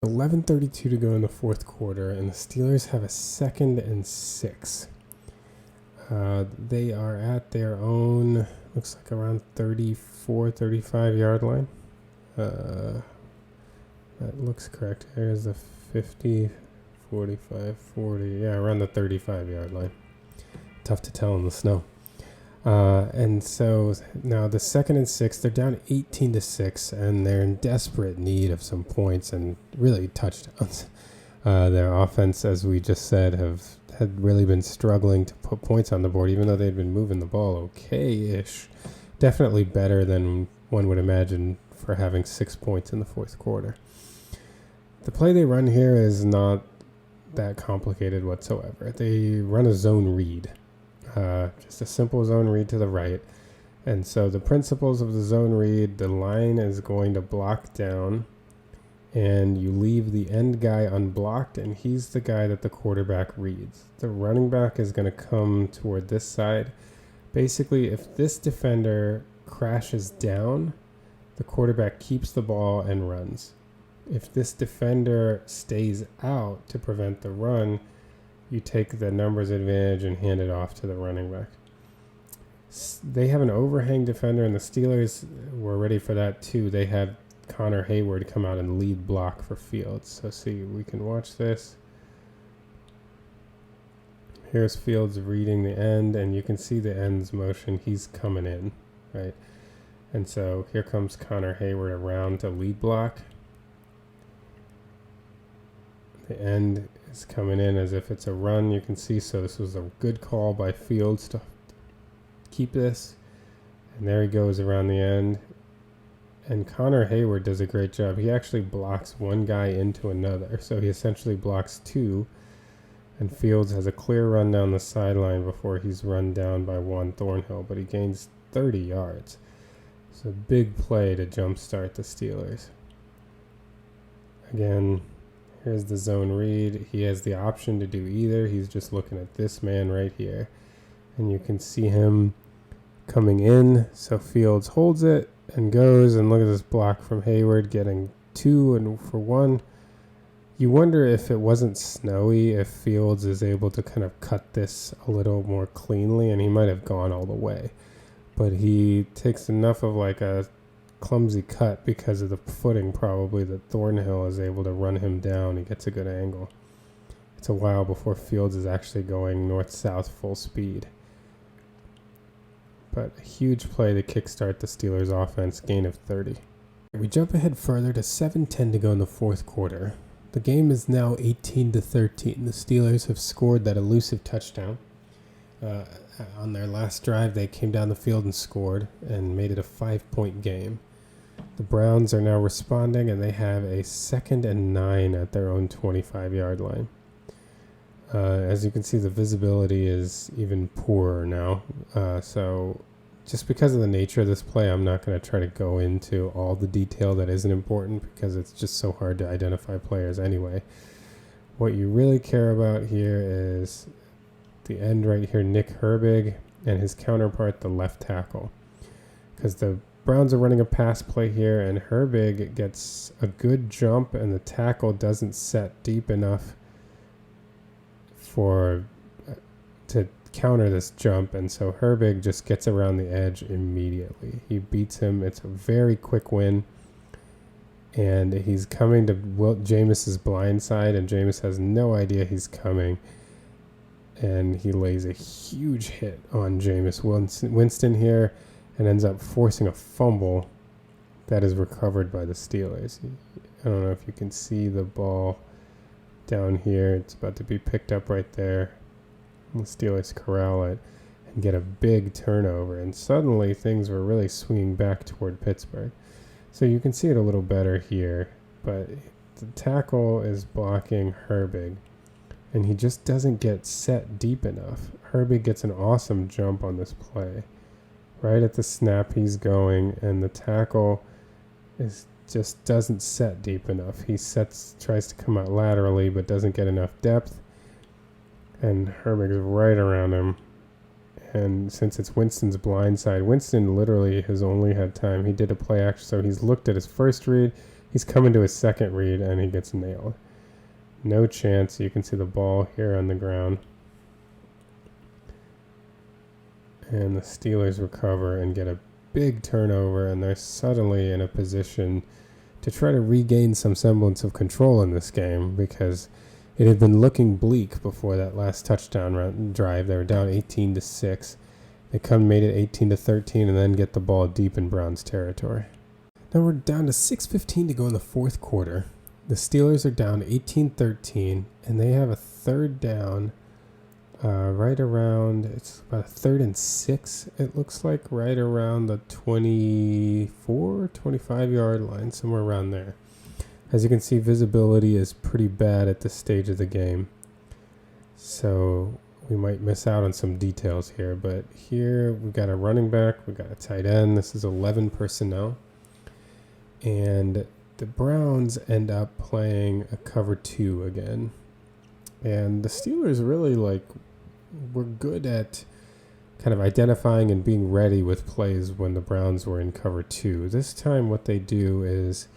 11:32 to go in the fourth quarter, and the Steelers have a 2nd and 6. They are at their own, looks like around 34, 35 yard line. That looks correct. Here's the 50, 45, 40. Yeah, around the 35 yard line. Tough to tell in the snow. And so now the 2nd and 6, they're down 18-6, and they're in desperate need of some points and really touchdowns. Their offense, as we just said, had really been struggling to put points on the board, even though they'd been moving the ball okay-ish. Definitely better than one would imagine for having 6 points in the fourth quarter. The play they run here is not that complicated whatsoever. They run a zone read, just a simple zone read to the right. And so the principles of the zone read, the line is going to block down, and you leave the end guy unblocked, and he's the guy that the quarterback reads. The running back is going to come toward this side. Basically, if this defender crashes down, the quarterback keeps the ball and runs. If this defender stays out to prevent the run, you take the numbers advantage and hand it off to the running back. They have an overhang defender, and the Steelers were ready for that too. They had Connor Hayward come out and lead block for Fields. So see, we can watch this. Here's Fields reading the end, and you can see the end's motion. He's coming in, right? And so here comes Connor Hayward around to lead block. The end is coming in as if it's a run, you can see. So this was a good call by Fields to keep this. And there he goes around the end. And Connor Hayward does a great job. He actually blocks one guy into another. So he essentially blocks 2. And Fields has a clear run down the sideline before he's run down by Juan Thornhill. But he gains 30 yards. It's a big play to jumpstart the Steelers. Again, here's the zone read. He has the option to do either. He's just looking at this man right here. And you can see him coming in. So Fields holds it and goes, and look at this block from Hayward, getting 2 and for 1. You wonder if it wasn't snowy, if Fields is able to kind of cut this a little more cleanly, and he might have gone all the way. But he takes enough of like a clumsy cut because of the footing probably that Thornhill is able to run him down. He gets a good angle. It's a while before Fields is actually going north-south full speed. But a huge play to kickstart the Steelers offense, gain of 30. We jump ahead further to 7:10 to go in the fourth quarter. The game is now 18-13. The Steelers have scored that elusive touchdown. On their last drive, they came down the field and scored and made it a 5-point game. The Browns are now responding, and they have a 2nd and 9 at their own 25-yard line. As you can see, the visibility is even poorer now. So just because of the nature of this play, I'm not going to try to go into all the detail that isn't important because it's just so hard to identify players anyway. What you really care about here is the end right here, Nick Herbig, and his counterpart, the left tackle. Because the Browns are running a pass play here, and Herbig gets a good jump, and the tackle doesn't set deep enough to counter this jump, and so Herbig just gets around the edge immediately. He beats him. It's a very quick win, and he's coming to Jameis's blind side, and Jameis has no idea he's coming, and he lays a huge hit on Jameis Winston here, and ends up forcing a fumble that is recovered by the Steelers. I don't know if you can see the ball down here. It's about to be picked up right there. The Steelers corral it and get a big turnover, and suddenly things were really swinging back toward Pittsburgh. So you can see it a little better here, but the tackle is blocking Herbig, and he just doesn't get set deep enough. Herbig gets an awesome jump on this play. Right at the snap he's going, and the tackle just doesn't set deep enough. He tries to come out laterally, but doesn't get enough depth, and Herbig is right around him. And since it's Winston's blind side, Winston literally has only had time. He did a play action, so he's looked at his first read, he's coming to his second read, and he gets nailed. No chance. You can see the ball here on the ground. And the Steelers recover and get a big turnover, and they're suddenly in a position to try to regain some semblance of control in this game, because it had been looking bleak before that last touchdown drive. They were down 18-6. They made it 18-13, and then get the ball deep in Browns territory. Now we're down to 6:15 to go in the fourth quarter. The Steelers are down 18-13, and they have a third down right around, it's about a 3rd and 6, it looks like, right around the 25 yard line, somewhere around there. As you can see, visibility is pretty bad at this stage of the game, so we might miss out on some details here. But here we've got a running back, we've got a tight end. This is 11 personnel, and the Browns end up playing a cover 2 again. And the Steelers really were good at kind of identifying and being ready with plays when the Browns were in cover 2. This time what they do is,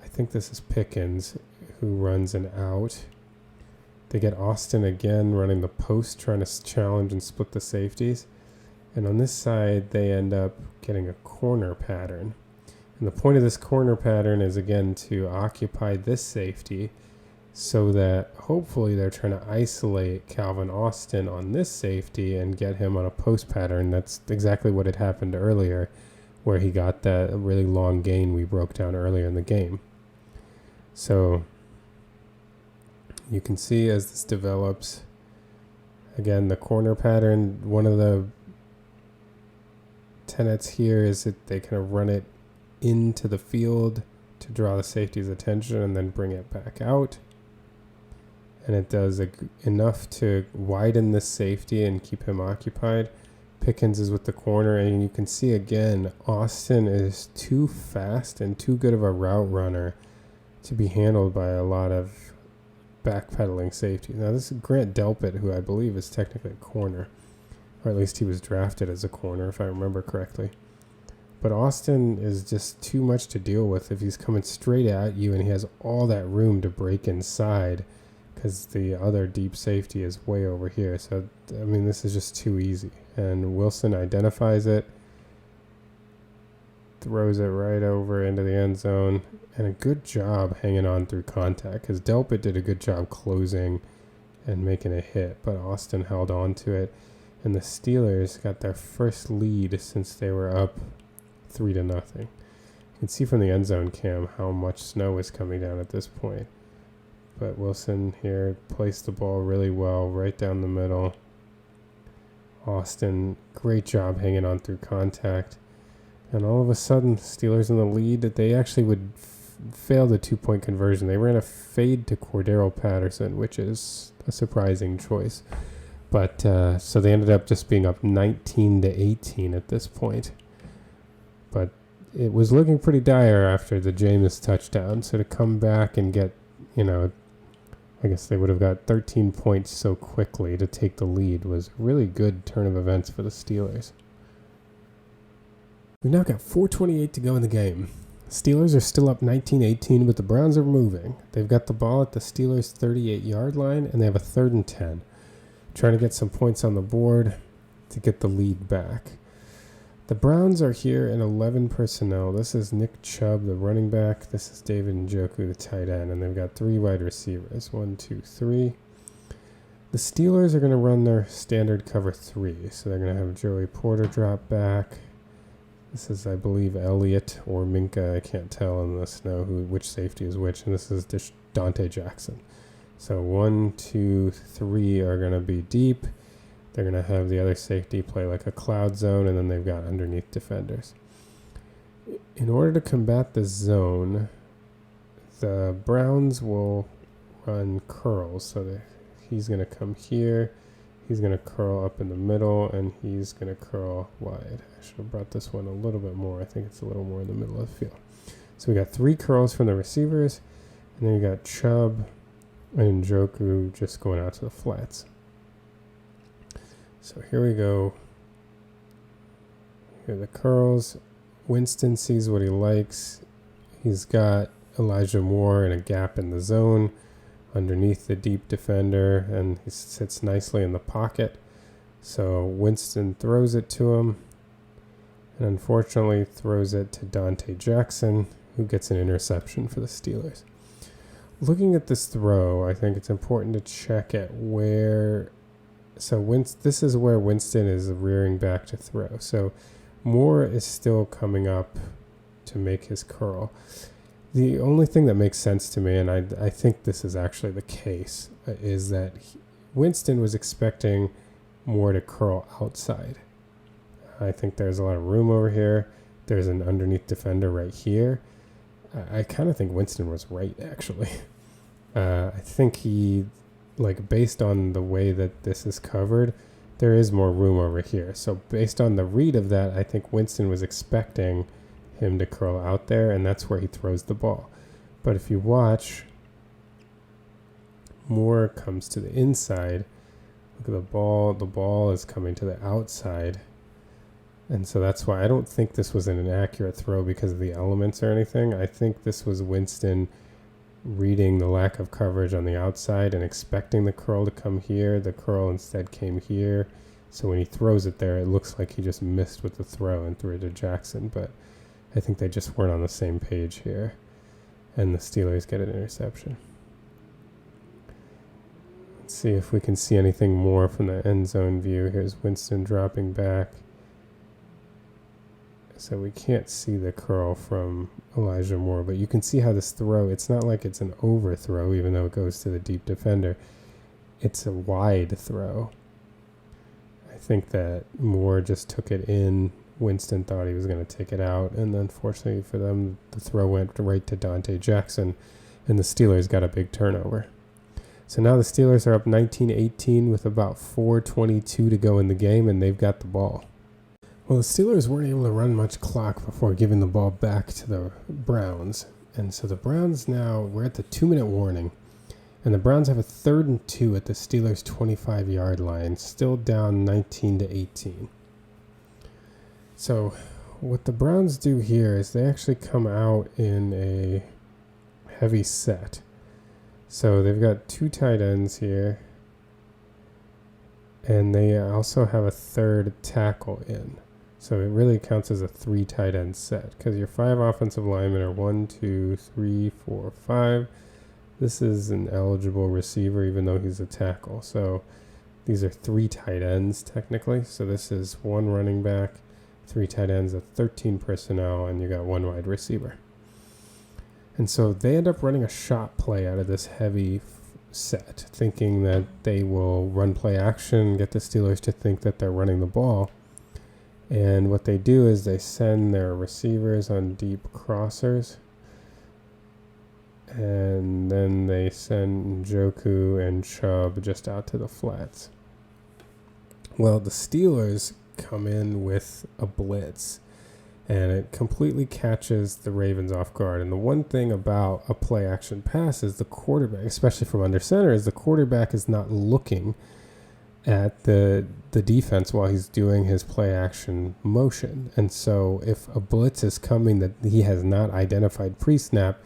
I think this is Pickens who runs an out. They get Austin again running the post, trying to challenge and split the safeties. And on this side, they end up getting a corner pattern. And the point of this corner pattern is, again, to occupy this safety, so that hopefully they're trying to isolate Calvin Austin on this safety and get him on a post pattern. That's exactly what had happened earlier, where he got that really long gain we broke down earlier in the game. So you can see as this develops, again, the corner pattern, one of the tenets here is that they kind of run it into the field to draw the safety's attention and then bring it back out. And it does enough to widen this safety and keep him occupied. Pickens is with the corner, and you can see again, Austin is too fast and too good of a route runner to be handled by a lot of backpedaling safety. Now this is Grant Delpit, who I believe is technically a corner, or at least he was drafted as a corner if I remember correctly. But Austin is just too much to deal with if he's coming straight at you and he has all that room to break inside, because the other deep safety is way over here. So, I mean, this is just too easy. And Wilson identifies it, throws it right over into the end zone, and a good job hanging on through contact, because Delpit did a good job closing and making a hit, but Austin held on to it. And the Steelers got their first lead since they were up 3-0. You can see from the end zone cam how much snow is coming down at this point. But Wilson here placed the ball really well right down the middle. Austin, great job hanging on through contact. And all of a sudden, Steelers in the lead. They actually would fail the 2-point conversion. They ran a fade to Cordero Patterson, which is a surprising choice. But so they ended up just being up 19-18 at this point. But it was looking pretty dire after the Jameis touchdown. So to come back and get, I guess they would have got 13 points so quickly to take the lead was a really good turn of events for the Steelers. We've now got 4:28 to go in the game. Steelers are still up 19-18, but the Browns are moving. They've got the ball at the Steelers' 38-yard line, and they have a 3rd and 10. Trying to get some points on the board to get the lead back. The Browns are here in 11 personnel. This is Nick Chubb, the running back. This is David Njoku, the tight end. And they've got 3 wide receivers. 1, 2, 3. The Steelers are going to run their standard cover 3. So they're going to have Joey Porter drop back. This is, I believe, Elliot or Minka. I can't tell in the snow which safety is which. And this is Donte Jackson. So 1, 2, 3 are going to be deep. They're going to have the other safety play like a cloud zone, and then they've got underneath defenders. In order to combat the zone, the Browns will run curls. So he's going to come here. He's going to curl up in the middle, and he's going to curl wide. I should have brought this one a little bit more. I think it's a little more in the middle of the field. So we got 3 curls from the receivers, and then we got Chubb and Njoku just going out to the flats. So here we go. Here are the curls. Winston sees what he likes. He's got Elijah Moore in a gap in the zone underneath the deep defender, and he sits nicely in the pocket. So Winston throws it to him, and unfortunately throws it to Donte Jackson, who gets an interception for the Steelers. Looking at this throw, I think it's important to check at where... So this is where Winston is rearing back to throw. So Moore is still coming up to make his curl. The only thing that makes sense to me, and I think this is actually the case, is that Winston was expecting Moore to curl outside. I think there's a lot of room over here. There's an underneath defender right here. I kind of think Winston was right, actually. I think he, based on the way that this is covered, there is more room over here. So based on the read of that, I think Winston was expecting him to curl out there, and that's where he throws the ball. But if you watch, Moore comes to the inside. Look at the ball. The ball is coming to the outside. And so that's why I don't think this was an inaccurate throw because of the elements or anything. I think this was Winston reading the lack of coverage on the outside and expecting the curl to come here. The curl instead came here. So when he throws it there, it looks like he just missed with the throw and threw it to Jackson. But I think they just weren't on the same page here. And the Steelers get an interception. Let's see if we can see anything more from the end zone view. Here's Winston dropping back. So we can't see the curl from Elijah Moore, but you can see how this throw, it's not like it's an overthrow, even though it goes to the deep defender. It's a wide throw. I think that Moore just took it in. Winston thought he was going to take it out, and unfortunately for them, the throw went right to Donte Jackson, and the Steelers got a big turnover. So now the Steelers are up 19-18 with about 4:22 to go in the game, and they've got the ball. Well, the Steelers weren't able to run much clock before giving the ball back to the Browns. And so the Browns now, we're at the 2-minute warning. And the Browns have a 3rd and 2 at the Steelers' 25-yard line, still down 19-18. So what the Browns do here is they actually come out in a heavy set. So they've got 2 tight ends here. And they also have a 3rd tackle in. So it really counts as a 3 tight end set because your 5 offensive linemen are 1, 2, 3, 4, 5. This is an eligible receiver even though he's a tackle. So these are 3 tight ends technically. So this is 1 running back, 3 tight ends, 13 personnel, and you got 1 wide receiver. And so they end up running a shot play out of this heavy set, thinking that they will run play action, get the Steelers to think that they're running the ball. And what they do is they send their receivers on deep crossers. And then they send Njoku and Chubb just out to the flats. Well, the Steelers come in with a blitz. And it completely catches the Ravens off guard. And the one thing about a play action pass is the quarterback, especially from under center, is the quarterback is not looking at the defense while he's doing his play action motion. And so if a blitz is coming that he has not identified pre-snap,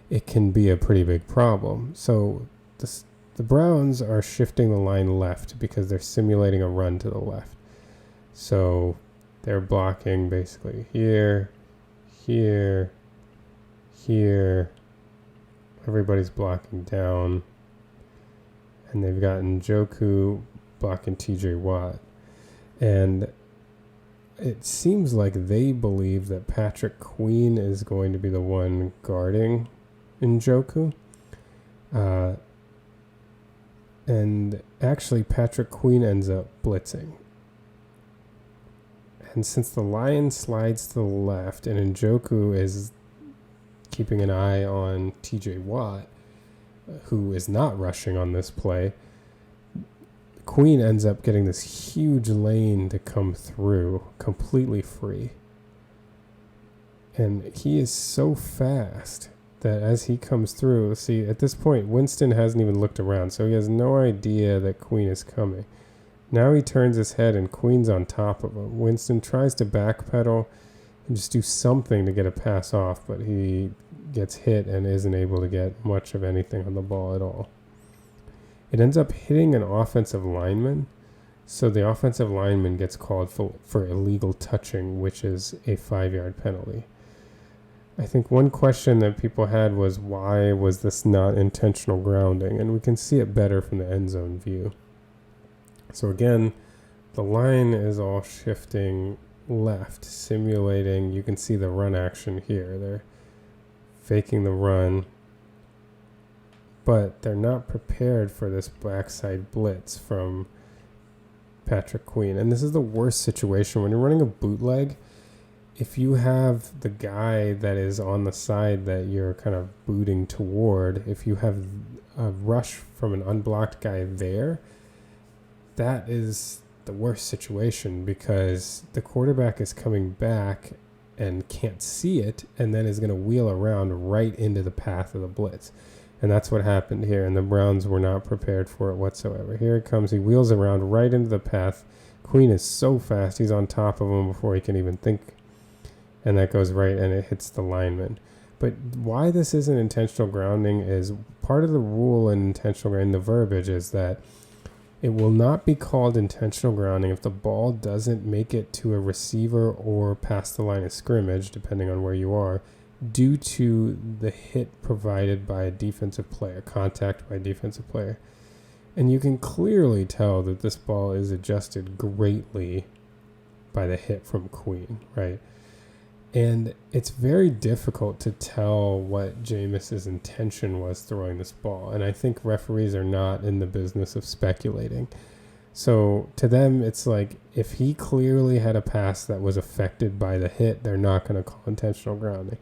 it can be a pretty big problem. So the Browns are shifting the line left because they're simulating a run to the left. So they're blocking basically here, here, here. Everybody's blocking down. And they've got Njoku blocking TJ Watt. And it seems like they believe that Patrick Queen is going to be the one guarding Njoku. And actually, Patrick Queen ends up blitzing. And since the line slides to the left and Njoku is keeping an eye on TJ Watt, who is not rushing on this play, Queen ends up getting this huge lane to come through completely free. And he is so fast that as he comes through, see, at this point, Winston hasn't even looked around, so he has no idea that Queen is coming. Now he turns his head and Queen's on top of him. Winston tries to backpedal and just do something to get a pass off, but he gets hit and isn't able to get much of anything on the ball at all. It ends up hitting an offensive lineman, so the offensive lineman gets called for illegal touching, which is a 5-yard penalty. I think one question that people had was, why was this not intentional grounding? And we can see it better from the end zone view. So again, the line is all shifting left, simulating, you can see the run action here. They're faking the run, but they're not prepared for this backside blitz from Patrick Queen. And this is the worst situation. When you're running a bootleg, if you have the guy that is on the side that you're kind of booting toward, if you have a rush from an unblocked guy there, that is the worst situation because the quarterback is coming back and can't see it and then is going to wheel around right into the path of the blitz. And that's what happened here, and the Browns were not prepared for it whatsoever. Here it comes. He wheels around right into the path. Queen is so fast, he's on top of him before he can even think. And that goes right, and it hits the lineman. But why this isn't intentional grounding is part of the rule in intentional grounding, the verbiage is that it will not be called intentional grounding if the ball doesn't make it to a receiver or past the line of scrimmage, depending on where you are, due to the hit provided by a defensive player, contact by a defensive player. And you can clearly tell that this ball is adjusted greatly by the hit from Queen, right? And it's very difficult to tell what Jameis's intention was throwing this ball. And I think referees are not in the business of speculating. So to them, it's like if he clearly had a pass that was affected by the hit, they're not going to call intentional grounding.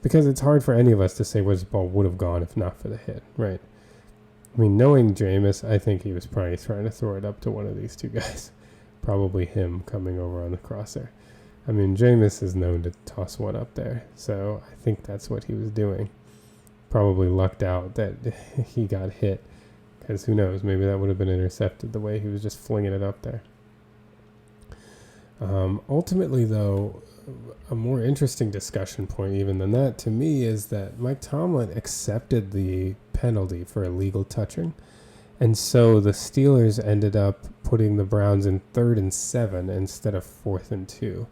Because it's hard for any of us to say where this ball would have gone if not for the hit, right? I mean, knowing Jameis, I think he was probably trying to throw it up to one of these two guys. Probably him coming over on the crosshair. I mean, Jameis is known to toss one up there, so I think that's what he was doing. Probably lucked out that he got hit, because who knows, maybe that would have been intercepted the way he was just flinging it up there. Ultimately, though, a more interesting discussion point even than that to me is that Mike Tomlin accepted the penalty for illegal touching, and so the Steelers ended up putting the Browns in 3rd and 7 instead of 4th and 2.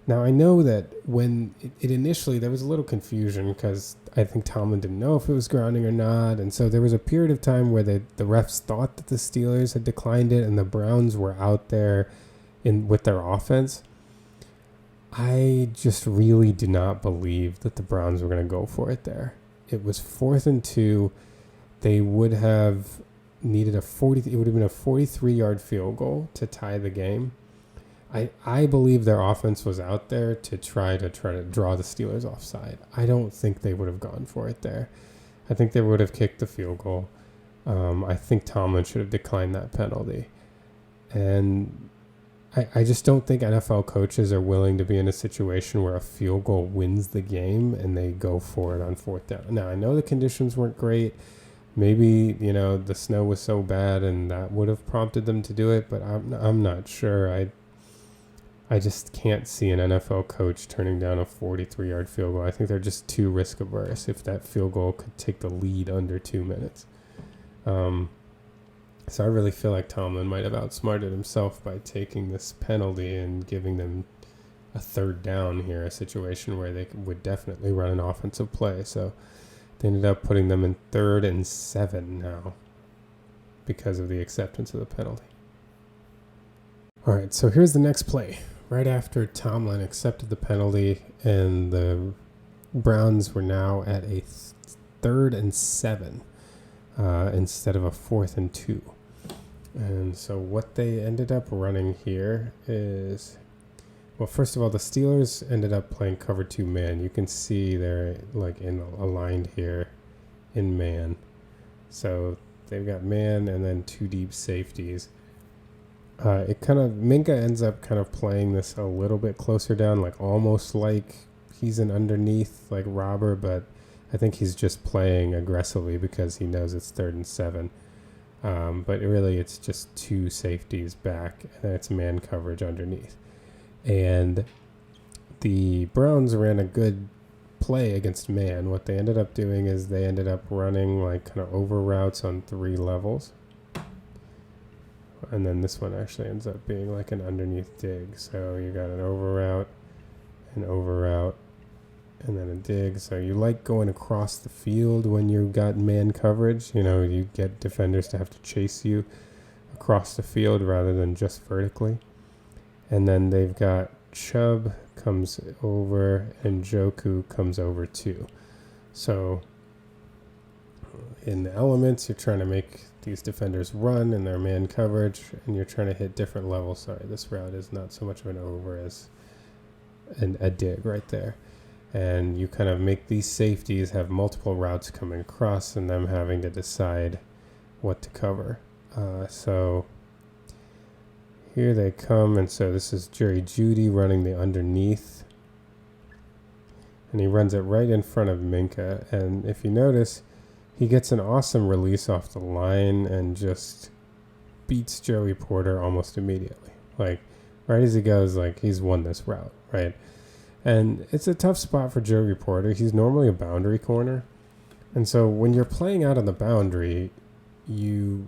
Now, I know that when it initially, there was a little confusion because I think Tomlin didn't know if it was grounding or not. And so there was a period of time where the refs thought that the Steelers had declined it and the Browns were out there with their offense. I just really do not believe that the Browns were going to go for it there. It was 4th and 2. They would have needed it would have been a 43-yard field goal to tie the game. I believe their offense was out there to try to draw the Steelers offside. I don't think they would have gone for it there. I think they would have kicked the field goal. I think Tomlin should have declined that penalty. And I just don't think NFL coaches are willing to be in a situation where a field goal wins the game and they go for it on 4th down. Now, I know the conditions weren't great. Maybe, the snow was so bad and that would have prompted them to do it, but I'm not sure. I just can't see an NFL coach turning down a 43-yard field goal. I think they're just too risk averse if that field goal could take the lead under 2 minutes. So I really feel like Tomlin might have outsmarted himself by taking this penalty and giving them a 3rd down here, a situation where they would definitely run an offensive play. So they ended up putting them in 3rd and 7 now because of the acceptance of the penalty. All right, so here's the next play. right after Tomlin accepted the penalty, and the Browns were now at a 3rd and 7 instead of a 4th and 2. And so what they ended up running here is, well, first of all, the Steelers ended up playing cover 2 man. You can see they're like aligned here in man. So they've got man and then 2 deep safeties. Minka ends up kind of playing this a little bit closer down, like almost like he's an underneath like robber, but I think he's just playing aggressively because he knows it's 3rd and 7. But really it's just 2 safeties back, and it's man coverage underneath. And the Browns ran a good play against man. What they ended up doing is they ended up running like kind of over routes on 3 levels. And then this one actually ends up being like an underneath dig. So you got an over route, and then a dig. So you like going across the field when you've got man coverage. You get defenders to have to chase you across the field rather than just vertically. And then they've got Chubb comes over and Joku comes over too. So in the elements, you're trying to make these defenders run in their man coverage, and you're trying to hit different levels. Sorry, this route is not so much of an over as a dig right there. And you kind of make these safeties have multiple routes coming across and them having to decide what to cover. So here they come, and so this is Jeudy running the underneath. And he runs it right in front of Minka. And if you notice, he gets an awesome release off the line and just beats Joey Porter almost immediately. Like, right as he goes, like, he's won this route, right? And it's a tough spot for Joey Porter. He's normally a boundary corner. And so when you're playing out on the boundary, the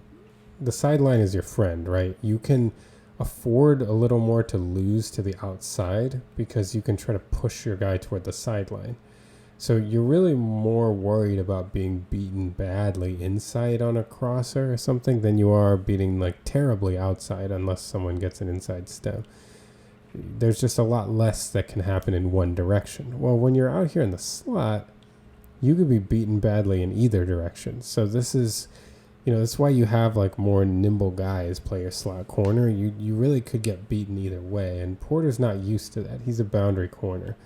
sideline is your friend, right? You can afford a little more to lose to the outside because you can try to push your guy toward the sideline. So you're really more worried about being beaten badly inside on a crosser or something than you are beating like terribly outside unless someone gets an inside step. There's just a lot less that can happen in one direction. Well, when you're out here in the slot, you could be beaten badly in either direction. So this is, that's why you have like more nimble guys play your slot corner. You really could get beaten either way. And Porter's not used to that. He's a boundary corner.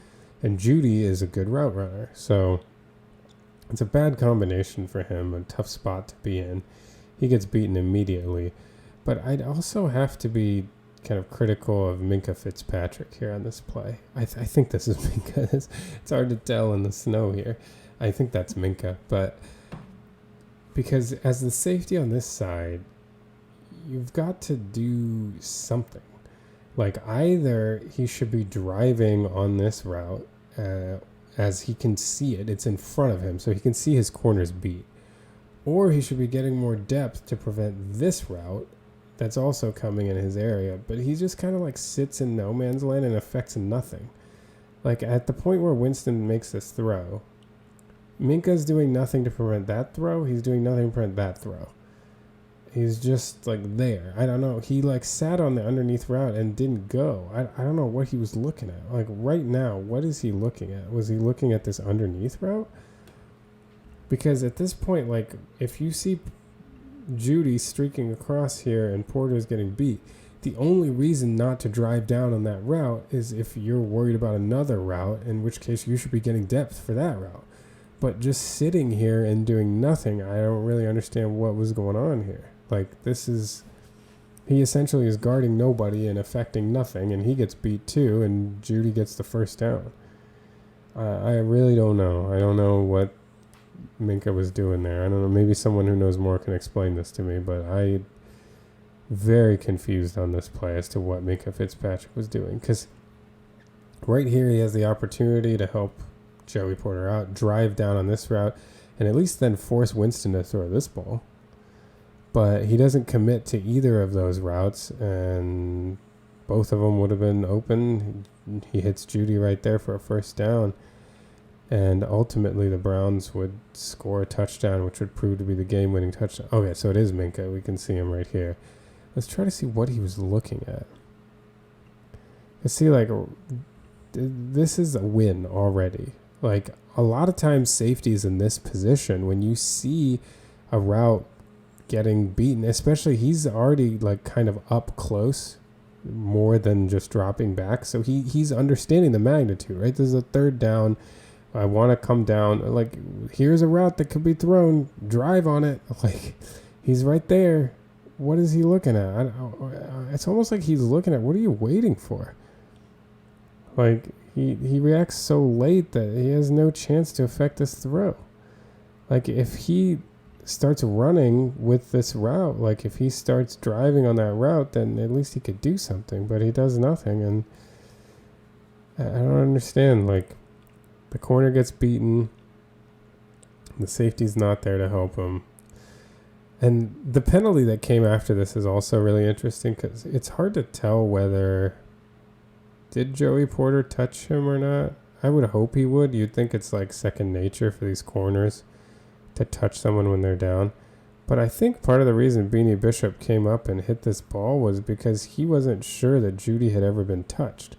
And Jeudy is a good route runner. So it's a bad combination for him, a tough spot to be in. He gets beaten immediately. But I'd also have to be kind of critical of Minka Fitzpatrick here on this play. I think this is Minka. It's hard to tell in the snow here. I think that's Minka. But because as the safety on this side, you've got to do something. Like, either he should be driving on this route as he can see it. It's in front of him, so he can see his corners beat. Or he should be getting more depth to prevent this route that's also coming in his area. But he just kind of like sits in no man's land and affects nothing. Like, at the point where Winston makes this throw, Minka's doing nothing to prevent that throw. He's doing nothing to prevent that throw. He's just like there. I don't know. He like sat on the underneath route and didn't go. I don't know what he was looking at. Like right now, what is he looking at? Was he looking at this underneath route? Because at this point, like if you see Jeudy streaking across here and Porter's getting beat, the only reason not to drive down on that route is if you're worried about another route, in which case you should be getting depth for that route. But just sitting here and doing nothing, I don't really understand what was going on here. Like, he essentially is guarding nobody and affecting nothing, and he gets beat too, and Jeudy gets the first down. I really don't know. I don't know what Minka was doing there. I don't know. Maybe someone who knows more can explain this to me, but I'm very confused on this play as to what Minka Fitzpatrick was doing. Because right here he has the opportunity to help Joey Porter out, drive down on this route, and at least then force Winston to throw this ball. But he doesn't commit to either of those routes, and both of them would have been open. He hits Jeudy right there for a first down, and ultimately the Browns would score a touchdown, which would prove to be the game-winning touchdown. Okay, so it is Minka. We can see him right here. Let's try to see what he was looking at. See, like, this is a win already. Like, a lot of times safeties in this position, when you see a route getting beaten, especially he's already like kind of up close more than just dropping back. So he's understanding the magnitude, right? This is a third down. I want to come down. Like, here's a route that could be thrown. Drive on it. Like, he's right there. What is he looking at? It's almost like he's looking at, what are you waiting for? Like, he reacts so late that he has no chance to affect this throw. Like, if he starts running with this route, like if he starts driving on that route, then at least he could do something, but he does nothing. And I don't understand. Like, the corner gets beaten, the safety's not there to help him. And the penalty that came after this is also really interesting, because it's hard to tell whether did Joey Porter touch him or not. I would hope he would. You'd think it's like second nature for these corners to touch someone when they're down. But I think part of the reason Beanie Bishop came up and hit this ball was because he wasn't sure that Jeudy had ever been touched.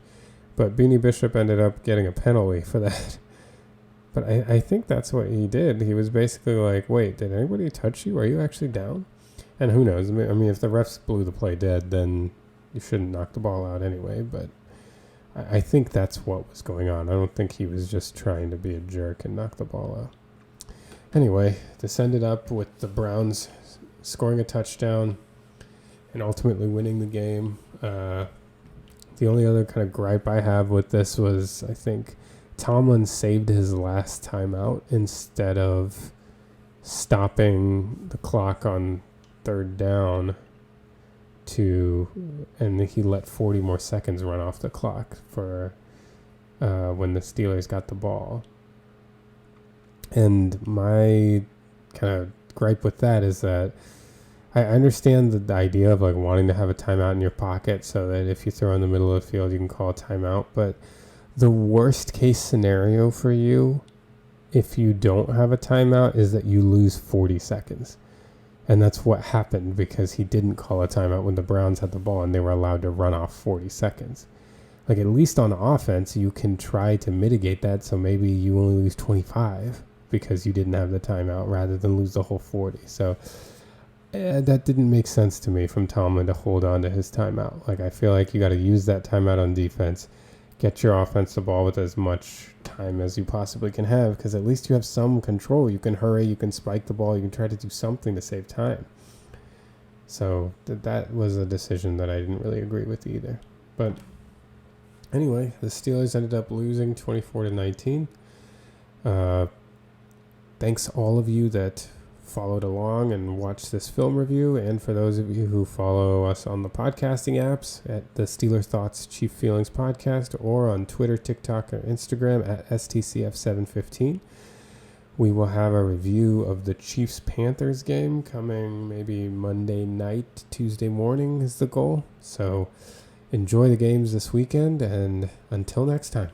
But Beanie Bishop ended up getting a penalty for that. But I think that's what he did. He was basically like, wait, did anybody touch you? Are you actually down? And who knows? I mean, if the refs blew the play dead, then you shouldn't knock the ball out anyway. But I think that's what was going on. I don't think he was just trying to be a jerk and knock the ball out. Anyway, this ended up with the Browns scoring a touchdown and ultimately winning the game. The only other kind of gripe I have with this was, I think Tomlin saved his last timeout instead of stopping the clock on third down and he let 40 more seconds run off the clock for when the Steelers got the ball. And my kind of gripe with that is that I understand the idea of like wanting to have a timeout in your pocket so that if you throw in the middle of the field, you can call a timeout. But the worst case scenario for you, if you don't have a timeout, is that you lose 40 seconds. And that's what happened because he didn't call a timeout when the Browns had the ball and they were allowed to run off 40 seconds. Like, at least on offense, you can try to mitigate that. So maybe you only lose 25 because you didn't have the timeout rather than lose the whole 40. So that didn't make sense to me from Tomlin to hold on to his timeout. Like, I feel like you got to use that timeout on defense. Get your offense the ball with as much time as you possibly can have, because at least you have some control. You can hurry, you can spike the ball, you can try to do something to save time. So that was a decision that I didn't really agree with either. But anyway, the Steelers ended up losing 24-19. Thanks all of you that followed along and watched this film review, and for those of you who follow us on the podcasting apps at the Steelers Thoughts Chief Feelings Podcast, or on Twitter, TikTok, or Instagram at STCF715. We will have a review of the Chiefs-Panthers game coming maybe Monday night, Tuesday morning is the goal. So enjoy the games this weekend, and until next time.